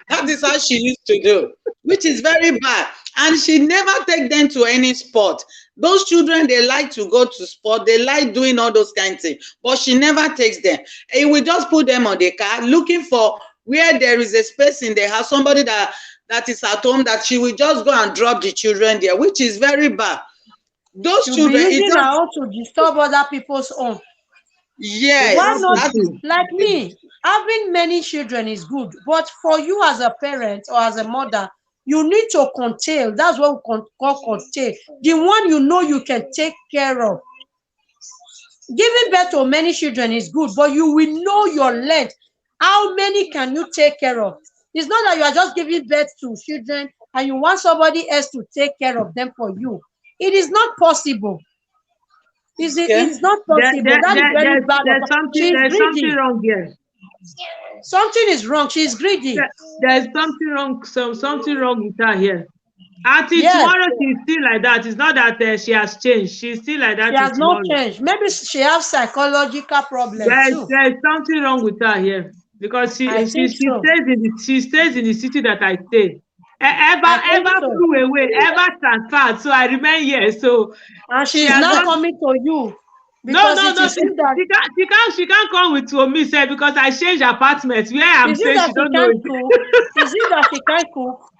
That is how she used to do, which is very bad. And she never take them to any sport. Those children, they like to go to sport. They like doing all those kinds of things. But she never takes them. He will just put them on the car, looking for where there is a space in the house, somebody that is at home, that she will just go and drop the children there, which is very bad. Those children, be using her own to disturb other people's own. Yes. Why not? Like me, having many children is good, but for you as a parent or as a mother, you need to curtail. That's what we call curtail. The one you know you can take care of. Giving birth to many children is good, but you will know your length. How many can you take care of? It's not that you are just giving birth to children and you want somebody else to take care of them for you. It is not possible. It's not possible. That is very bad. There's something wrong here. Something is wrong. She's greedy. There's something wrong. Something wrong with her here. Until tomorrow, she's still like that. It's not that she has changed. She's still like that. She has not changed. Maybe she has psychological problems too. There's something wrong with her here because she stays in the city that I stay. Ever flew away, ever transferred. So I remain here. So and she's not coming to you. No. She can't come with me, sir, because I changed apartments where I'm staying. She don't know it. Is it that she can't cook?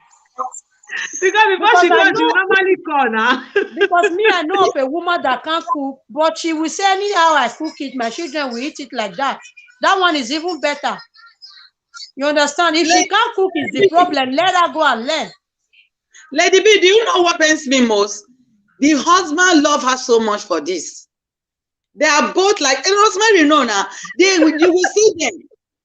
Because before she goes, she normally call now. Because me, I know of a woman that can't cook, but she will say, anyhow I cook it, my children will eat it like that. That one is even better. You understand? If she can't cook is the problem, let her go and learn. Lady B, do you know what pains me most? The husband loves her so much for this. They are both like, and Rosemary, no, now you will see them.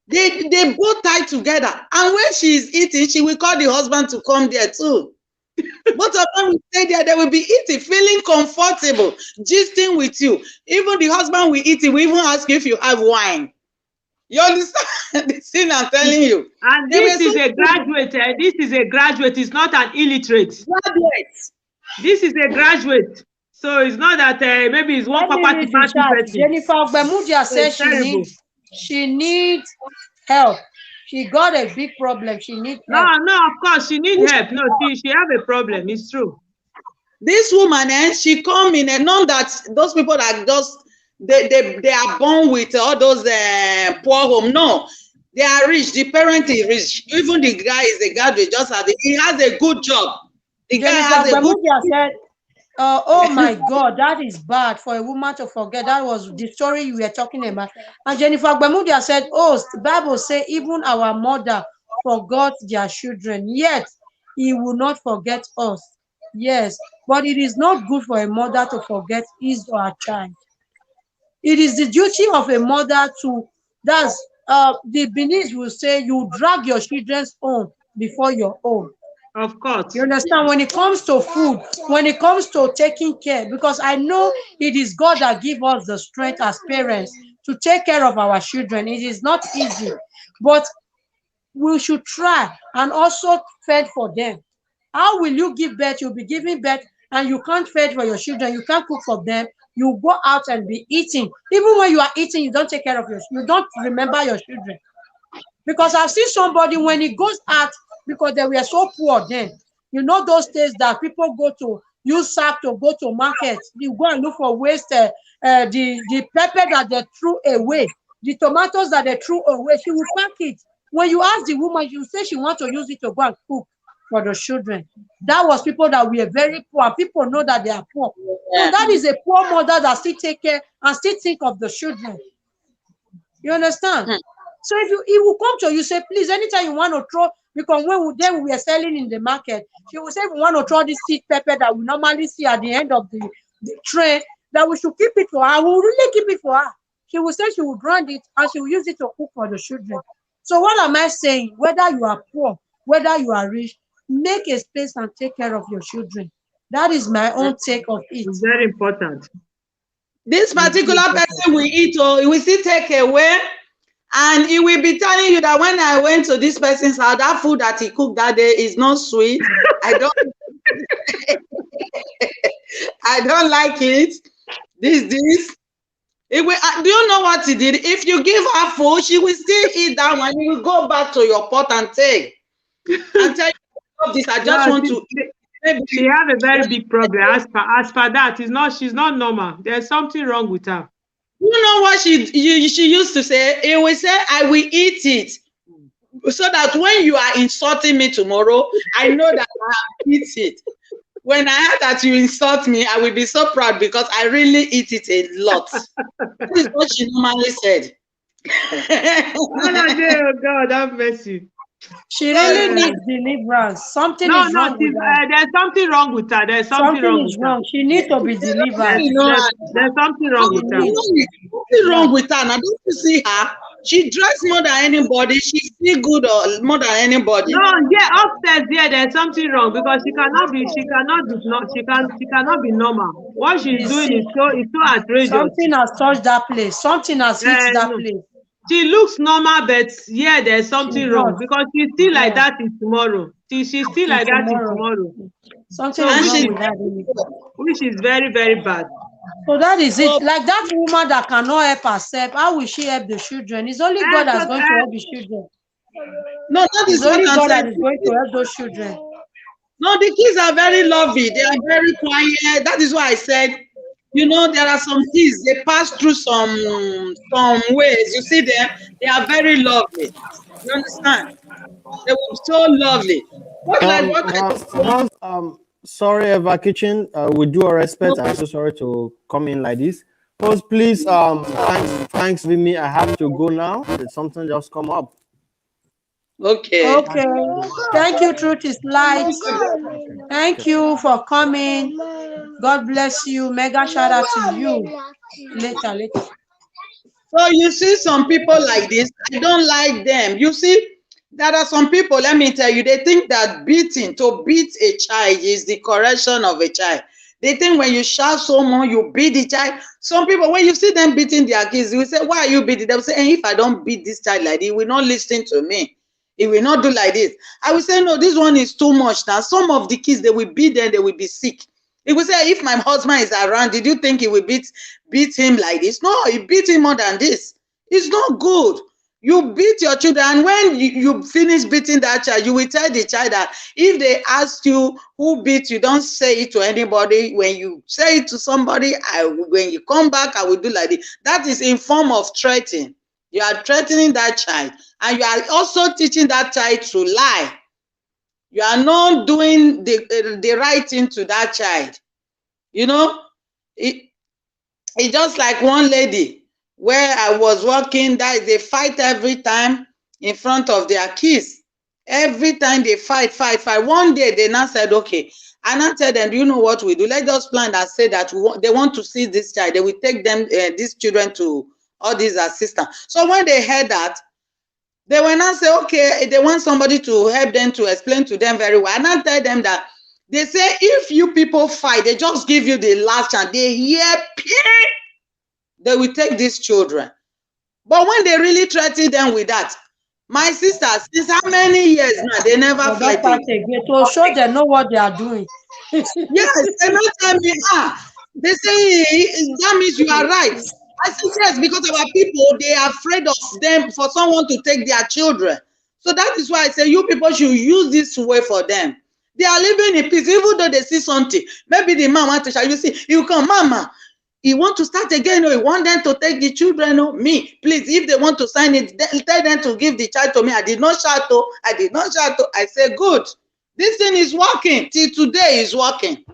They both tie together, and when she is eating, she will call the husband to come there too. Both of them will stay there. They will be eating, feeling comfortable, gisting with you. Even the husband will eat it. We even ask you if you have wine. You understand the thing I'm telling you? And this is a graduate. This is a graduate. It's not an illiterate. Graduate. This is a graduate. So it's not that maybe it's one property person. Jennifer Ogbemudia says she needs help. She got a big problem. She needs help. No, of course she needs help. No, she have a problem. It's true. This woman, she come in and not that those people that just they are born with all those poor home. No, they are rich. The parent is rich. Even the guy is a graduate. He has a good job. The guy has a good job. Oh my God, that is bad for a woman to forget. That was the story you were talking about. And Jennifer Ogbemudia said, oh, the Bible says even our mother forgot their children, yet he will not forget us. Yes, but it is not good for a mother to forget his or her child. It is the duty of a mother to, the Beninese will say, you drag your children's own before your own. Of course. You understand? When it comes to food, when it comes to taking care, because I know it is God that gives us the strength as parents to take care of our children. It is not easy, but we should try and also fed for them. How will you give birth? You'll be giving birth and you can't feed for your children. You can't cook for them. You go out and be eating. Even when you are eating, you don't take care of you don't remember your children. Because I've seen somebody when he goes out, because they were so poor then. You know those days that people go to use sack to go to market. You go and look for waste, the pepper that they threw away, the tomatoes that they threw away. She will pack it. When you ask the woman, she will say she wants to use it to go and cook for the children. That was people that were very poor. People know that they are poor. So that is a poor mother that still take care and still think of the children. You understand? So if he will come to you, say, please, anytime you want to throw, because then we were selling in the market, she will say, we want to throw this seed pepper that we normally see at the end of the tray, that we should keep it for her. We will really keep it for her. She will say she will grind it and she will use it to cook for the children. So what am I saying? Whether you are poor, whether you are rich, make a space and take care of your children. That is my own take of it. It's very important. This particular person will eat or he will still take away, and he will be telling you that when I went to this person's house, that food that he cooked that day is not sweet. I don't I don't like it. This. It will, do you know what he did? If you give her food, she will still eat that one. You will go back to your pot and take. And tell you this. I just want to eat. She have a very big problem. As per that, she's not normal. There's something wrong with her. You know what she used to say? He will say, I will eat it. So that when you are insulting me tomorrow, I know that I have eat it. When I heard that you insult me, I will be so proud because I really eat it a lot. That is what she normally said. Oh God, have mercy. She really needs deliverance. Something is wrong with her. There's something wrong with her. There's something wrong with her. She needs to be delivered. There's something wrong with her. Something wrong with her. Now, don't you see her? She dresses more than anybody. She's still good or more than anybody. No, yeah, upstairs, there's something wrong because she cannot be normal. What she's doing is so outrageous. Something has touched that place. Something has hit that place. She looks normal, but there's something wrong because she's still like that in tomorrow. She's still like that in tomorrow. Something is wrong with that, which is very, very bad. So that is it. Like that woman that cannot help herself, how will she help the children? It's only God that's going to help the children. No, that is only God that is going to help those children. No, the kids are very lovely. They are very quiet. That is why I said, you know, there are some kids, they pass through some ways. You see them, they are very lovely. You understand? They were so lovely. Sorry, Eva Kitchen. With due respect, I'm so sorry to come in like this. Host, please, thanks with me. I have to go now. Did something just come up? Okay. Thank you, Truth is Light. Thank you for coming. God bless you. Mega shout out to you. Later. So you see some people like this, I don't like them. You see, there are some people, let me tell you, they think that to beat a child is the correction of a child. They think when you shout so much, you beat the child. Some people, when you see them beating their kids, you will say, why are you beating them? Say, if I don't beat this child like this, he will not listen to me. He will not do like this. I will say, no, this one is too much now. Some of the kids, they will beat them, they will be sick. He will say, if my husband is around, did you think he will beat him like this? No, he beat him more than this. It's not good. You beat your children, and when you finish beating that child, you will tell the child that if they ask you who beat you, don't say it to anybody. When you say it to somebody, when you come back, I will do like this. That is in form of threatening. You are threatening that child, and you are also teaching that child to lie. You are not doing the right thing to that child. You know, it's just like one lady where I was working, that they fight every time in front of their kids. Every time they fight. One day they now said, okay. And I tell them, do you know what we do? Let's just plan and say that they want to see this child. They will take them, these children, to all these assistants. So when they heard that, They will not say, okay, they want somebody to help them to explain to them very well. And I tell them that they say if you people fight, they just give you the last chance. They hear pain, they will take these children. But when they really threaten them with that, my sisters, since how many years now, they never They don't fight fight again. again to show them know what they are doing. Yes, they don't tell me, they say that means you are right. I say yes, because our people, they are afraid of them for someone to take their children. So that is why I say you people should use this way for them. They are living in peace, even though they see something. Maybe the man wants to shout, you see, you come, mama. He want to start again, or he want them to take the children. Oh, me, please, if they want to sign it, tell them to give the child to me. I did not shout, oh, I did not shout, oh. I say, good. This thing is working. Till today is working.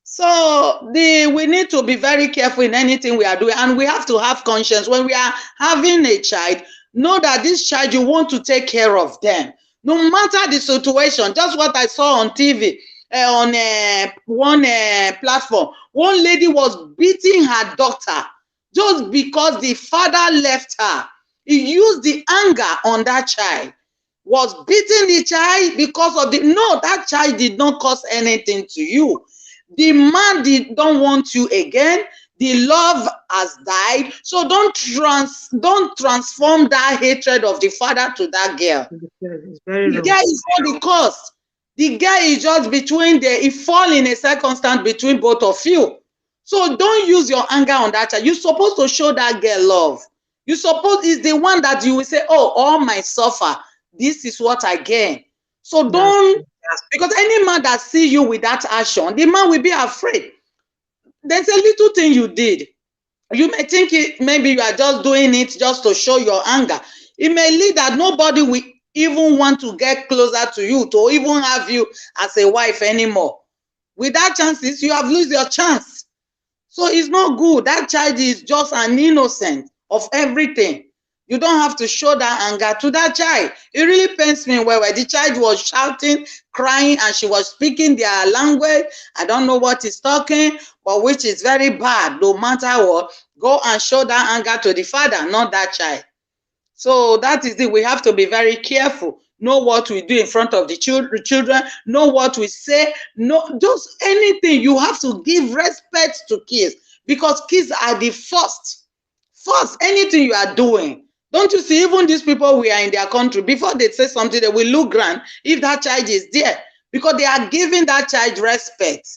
So we need to be very careful in anything we are doing, and we have to have conscience when we are having a child. Know that this child, you want to take care of them, no matter the situation. Just what I saw on TV, on one platform, one lady was beating her daughter just because the father left her. He used the anger on that child, was beating the child because of no, that child did not cause anything to you. The man don't want you again. The love has died. So don't transform that hatred of the father to that girl. It's very The wrong. guy is not the cause. The guy is just between he fall in a circumstance between both of you. So don't use your anger on that child. You're supposed to show that girl love. You suppose is the one that you will say, oh, all my suffer, this is what I gain. So don't, because any man that see you with that action, the man will be afraid. There's a little thing you did. You may think maybe you are just doing it just to show your anger. It may lead that nobody will even want to get closer to you, to even have you as a wife anymore. Without chances, you have lost your chance. So it's not good. That child is just an innocent of everything. You don't have to show that anger to that child. It really pains me where the child was shouting, crying, and she was speaking their language. I don't know what he's talking, but which is very bad. No matter what, go and show that anger to the father, not that child. So that is it. We have to be very careful. Know what we do in front of the children. Know what we say. No, just anything. You have to give respect to kids, because kids are the first. First, anything you are doing. Don't you see, even these people we are in their country, before they say something, they will look grand if that child is there, because they are giving that child respect.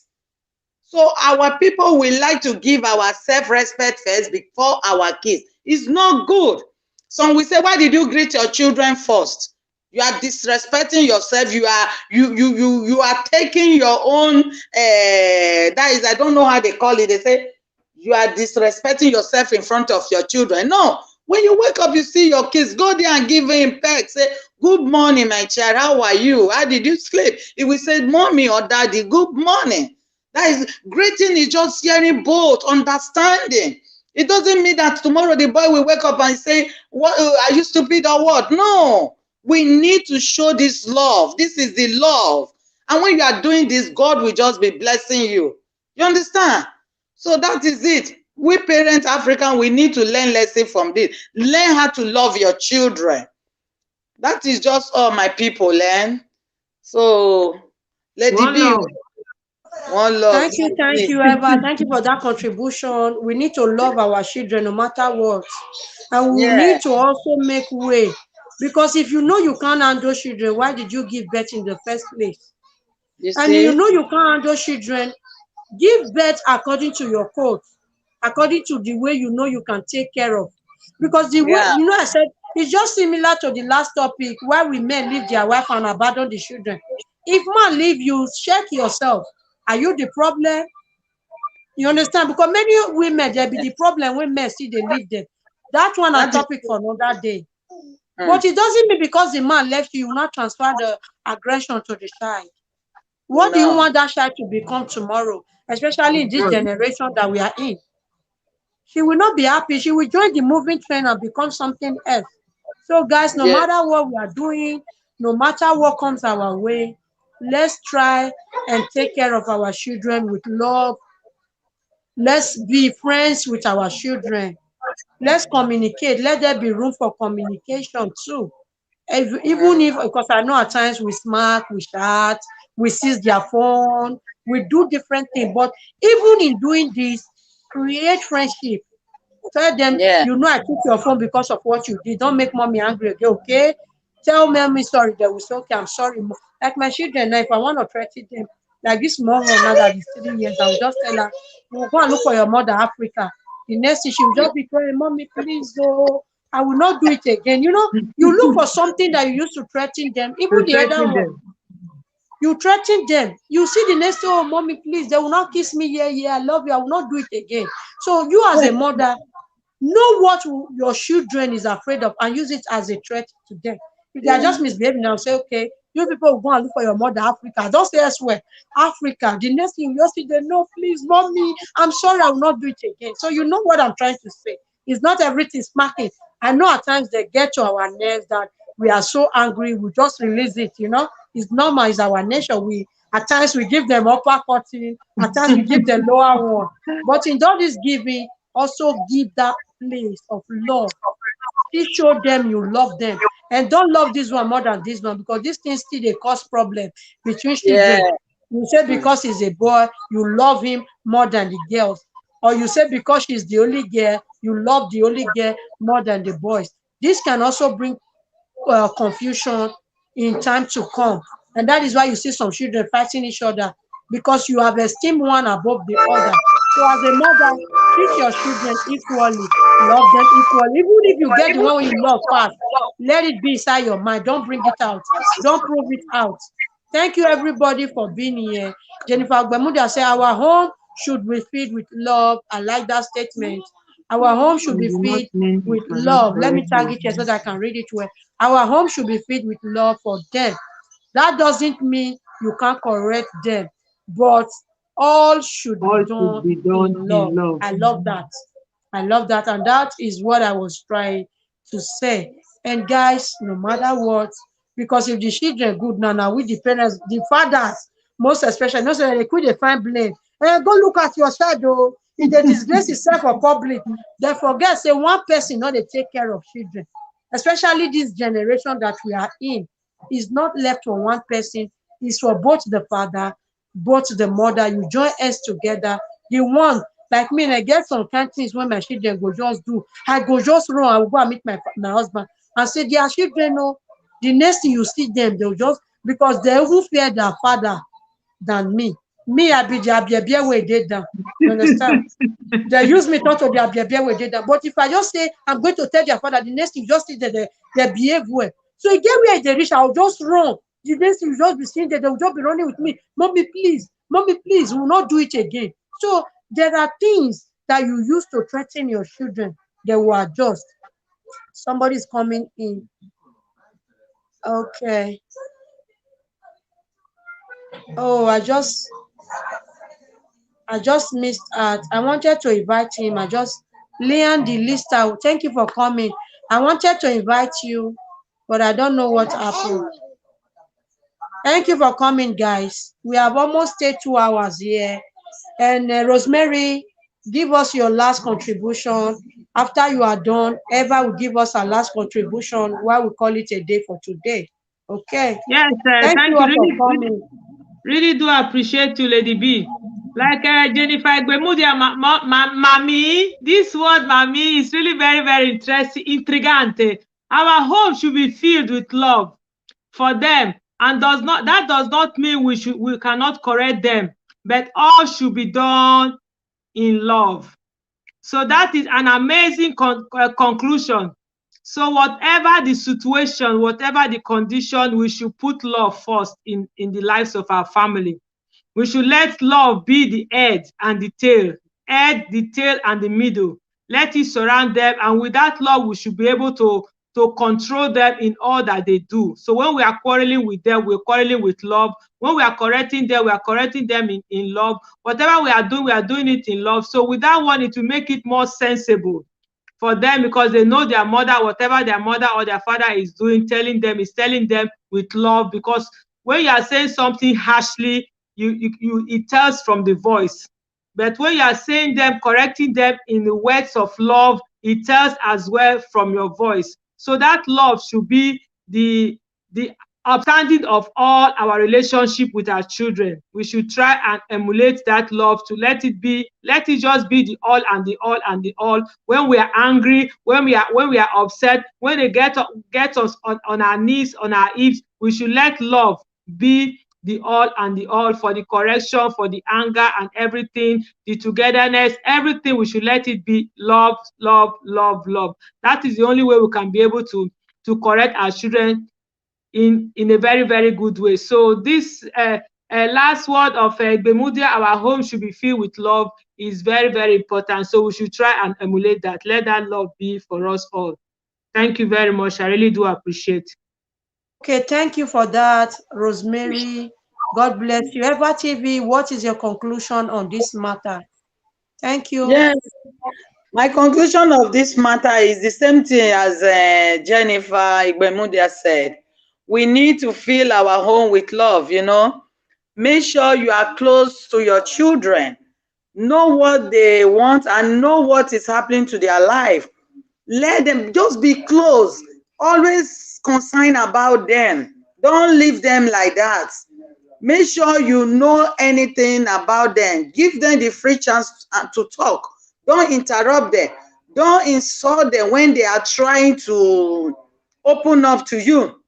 So our people will like to give our self-respect first before our kids. It's not good. Some will say, why did you greet your children first? You are disrespecting yourself. You are taking your own that is, I don't know how they call it. They say you are disrespecting yourself in front of your children. No, when you wake up, you see your kids, go there and give him peck. Say, good morning, my child. How are you? How did you sleep? He will say, mommy or daddy, good morning. That is, greeting is just hearing both, understanding. It doesn't mean that tomorrow the boy will wake up and say, "What are you stupid or what?" No, we need to show this love. This is the love. And when you are doing this, God will just be blessing you. You understand? So that is it. We parents, African, we need to learn lesson from this. Learn how to love your children. That is just all my people learn. So, Lady One B, love. one love. Thank you, Eva. Thank you for that contribution. We need to love our children no matter what. And we Yeah, need to also make way. Because if you know you can't handle children, why did you give birth in the first place? you And you see? know you can't handle children, give birth according to your code, according to the way you know you can take care of. Because the way, Yeah, I said, it's just similar to the last topic where we men leave their wife and abandon the children. If man leave you, check yourself. Are you the problem? You understand? Because many women, there be the problem when men see they leave them. That one a that is topic for another day. mm, But it doesn't mean because the man left you, you will not transfer the aggression to the child. What do you no. want that child to become tomorrow, especially in this generation that we are in? She will not be happy. She will join the moving train and become something else. So, guys, no Yeah, matter what we are doing, no matter what comes our way, let's try and take care of our children with love. Let's be friends with our children. Let's communicate. Let there be room for communication too. Even if, because I know at times we smack, we shout, we seize their phone, we do different things. But even in doing this, create friendship. Tell them, Yeah. you know, I took your phone because of what you did. Don't make mommy angry again, okay? Tell mommy sorry. They will say, okay, I'm sorry. Like my children now, if I want to threaten them, like this small one now that is 3 years, I will just tell her, you will go and look for your mother, Africa. The next thing she will just be crying, mommy, please, oh, I will not do it again. You know, you look for something that you used to threaten them. Even To the other threaten one, them. you threaten them. You see the next day, oh, mommy, please, they will not kiss me. Yeah, yeah, I love you. I will not do it again. So you as a mother, know what your children is afraid of and use it as a threat to them. If they are just misbehaving now, say, okay, you people will go and look for your mother, Africa. Don't say elsewhere. Africa. The next thing you just see, they know, please, mommy, I'm sorry, I will not do it again. So you know what I'm trying to say. It's not everything smacking. I know at times they get to our nerves that we are so angry, we just release it, you know. It's normal, it's our nature. We at times we give them upper cutting, at times we give them lower one. But in all this giving, also give that place of love. Still show them you love them. And don't love this one more than this one, because this thing still they cause problem between Yeah. children. You say because he's a boy, you love him more than the girls. Or you say because she's the only girl, you love the only girl more than the boys. This can also bring confusion in time to come. And that is why you see some children fighting each other, because you have esteemed one above the other. So as a mother, treat your children equally, love them equally. Even if you get the one you love fast, let it be inside your mind. Don't bring it out. Don't prove it out. Thank you everybody for being here. Jennifer Gbemudia said our home should be filled with love. I like that statement. Our home should I be do not filled mean you with cannot love. Let me correct tag them. it here so that I can read it well. Our home should be filled with love for them. That doesn't mean you can't correct them, but all should be All should done be in done love. in love. I love that. I love that. And that is what I was trying to say. And guys, no matter what, because if the children good now, with the parents, the fathers, most especially, no say they could find blame. Go look at your shadow. If they disgrace itself for public, they forget say one person not they take care of children, especially this generation that we are in. Is not left for one person. It's for both the father, both the mother. You join us together. The one like me, and I get some kind things when my children go just do. I go just run. I will go and meet my husband and say, their children know. The next thing you see them, they'll just because they even fear their father than me. Me, I be the baby where they down. You understand? They use me not to their baby where they down. But if I just say I'm going to tell their father, the next thing you just see that they behave well. So you get where they reach, I'll just run. The next thing you just be seeing that they'll just be running with me. Mommy, please, we will not do it again. So there are things that you use to threaten your children. They will adjust. Somebody's coming in. Okay. Oh, I just missed out. I wanted to invite him. Leon the lister. Thank you for coming. I wanted to invite you, but I don't know what happened. Thank you for coming, guys. We have almost stayed 2 hours here. And Rosemary, give us your last contribution. After you are done, Eva will give us her last contribution while we call it a day for today. Okay. Yes, Thank you thank you. all for Really, really, coming. really do appreciate you, Lady B. Like Jennifer Gbemudia, mommy, this word mommy is really very, very interesting, intrigante. Our home should be filled with love for them, and that does not mean we cannot correct them, but all should be done in love. So that is an amazing conclusion. So whatever the situation, whatever the condition, we should put love first in the lives of our family. We should let love be the head and the tail, the tail, and the middle. Let it surround them, and with that love, we should be able to control them in all that they do. So when we are quarreling with them, we're quarreling with love. When we are correcting them, we are correcting them in love. Whatever we are doing it in love. So with that one, it will make it more sensible for them, because they know their mother, whatever their mother or their father is doing, telling them with love. Because when you are saying something harshly, it tells from the voice. But when you are saying them, correcting them in the words of love, it tells as well from your voice. So that love should be the upstanding of all our relationship with our children. We should try and emulate that love to let it just be the all and the all and the all. When we are angry, when we are upset, when they get us on our knees, on our hips, we should let love be the all and the all, for the correction, for the anger and everything, the togetherness, everything. We should let it be love, love, love, love. That is the only way we can be able to correct our children in a very, very good way. So this last word of Gbemudia, our home should be filled with love, is very, very important. So we should try and emulate that. Let that love be for us all. Thank you very much. I really do appreciate. Okay, thank you for that, Rosemary. God bless you. Eva TV, what is your conclusion on this matter? Thank you. Yes, my conclusion of this matter is the same thing as Jennifer Igbemudia said. We need to fill our home with love, you know. Make sure you are close to your children. Know what they want and know what is happening to their life. Let them just be close. Always concerned about them. Don't leave them like that. Make sure you know anything about them. Give them the free chance to talk. Don't interrupt them. Don't insult them when they are trying to open up to you.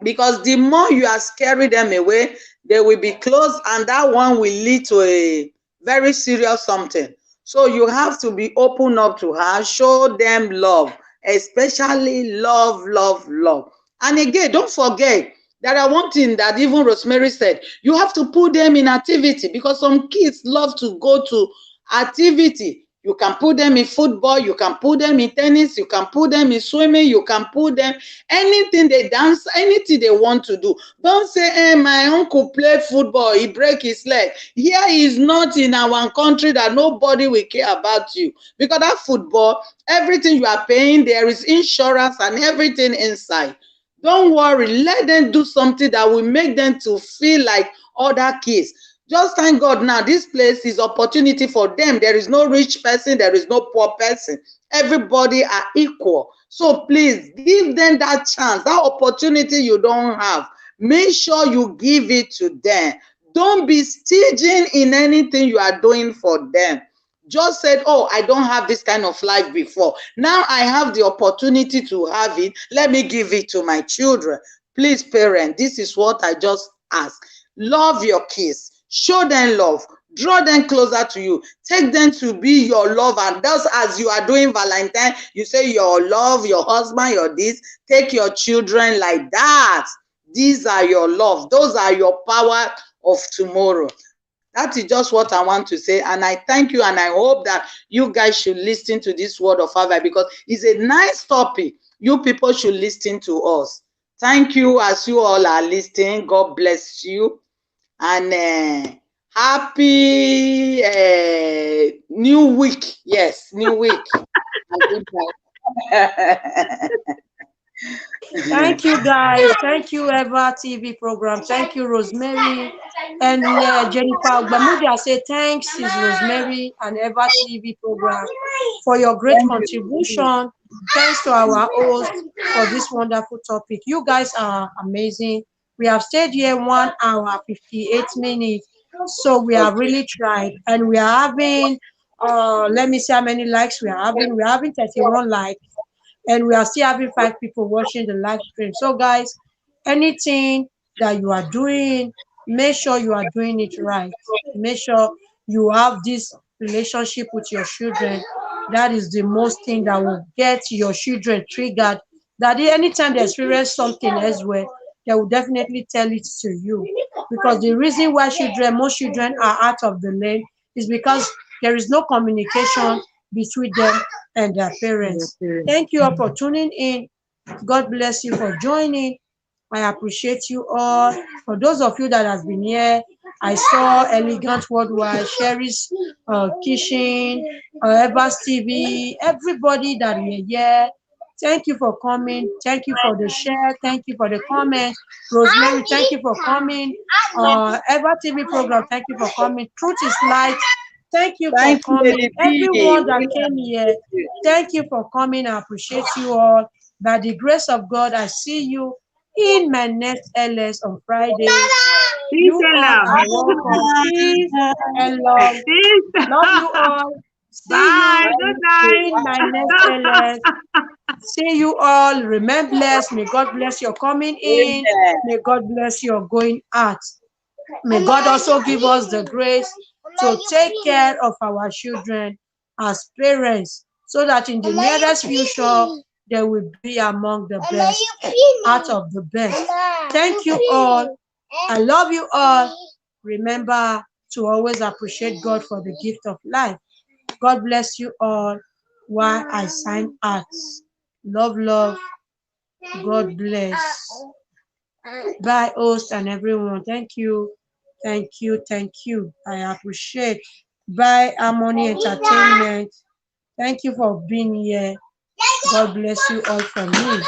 Because the more you are scaring them away, they will be close, and that one will lead to a very serious something. So you have to be open up to her, show them love, especially love, love, love. And again, don't forget, there are one thing that even Rosemary said, you have to put them in activity, because some kids love to go to activity. You can put them in football, you can put them in tennis, you can put them in swimming, you can put them anything, they dance, anything they want to do. Don't say, hey, my uncle played football, he break his leg. Here is not in our country that nobody will care about you. Because that football, everything you are paying, there is insurance and everything inside. Don't worry, let them do something that will make them to feel like other kids. Just thank God now, this place is opportunity for them. There is no rich person, there is no poor person. Everybody are equal. So please give them that chance, that opportunity you don't have. Make sure you give it to them. Don't be staging in anything you are doing for them. Just said, oh, I don't have this kind of life before. Now I have the opportunity to have it. Let me give it to my children. Please, parents, this is what I just asked. Love your kids. Show them love. Draw them closer to you. Take them to be your lover. Thus, as you are doing Valentine, you say your love, your husband, your this. Take your children like that. These are your love. Those are your power of tomorrow. That is just what I want to say. And I thank you, and I hope that you guys should listen to this word of advice, because it's a nice topic. You people should listen to us. Thank you as you all are listening. God bless you. And happy new week. Yes, new week. Thank you, guys. Thank you, Eva TV program. Thank you, Rosemary. And Jennifer Gbamudia say thanks, is Rosemary and Eva TV program, for your great contribution. Thanks to our host for this wonderful topic. You guys are amazing. We have stayed here 1 hour, 58 minutes. So we have really tried. And we are having, let me see how many likes we are having. We are having 31 likes. And we are still having 5 people watching the live stream. So guys, anything that you are doing, make sure you are doing it right. Make sure you have this relationship with your children. That is the most thing that will get your children triggered, that anytime they experience something elsewhere, they will definitely tell it to you. Because the reason why most children are out of the lane is because there is no communication between them and their parents. Thank you all for tuning in. God bless you for joining. I appreciate you all. For those of you that have been here, I saw Elegant Worldwide, Sherry's Kitchen, Evers TV, everybody that were here. Thank you for coming. Thank you for the share. Thank you for the comments. Rosemary, thank you for coming. Ever TV program, thank you for coming. Truth is Light, Thank you for Thank you, coming. Lady B. Everyone that We came here, appreciate you. thank you for coming. I appreciate you all. By the grace of God, I see you in my next LS on Friday. Peace You and all love. are welcome. Peace and love. Peace. Love you all. See Bye. you Good night. in my next LS. See you all. Remain blessed. May God bless your coming in. Amen. May God bless your going out. May God also give us the grace to take care of our children as parents, so that in the nearest future they will be among the best, out of the best. Thank you all. I love you all. Remember to always appreciate God for the gift of life. God bless you all while I sign out. Love, love. God bless. Bye, host and everyone. Thank you. Thank you. Thank you. I appreciate. Bye, Harmony Entertainment. Thank you for being here. God bless you all from me.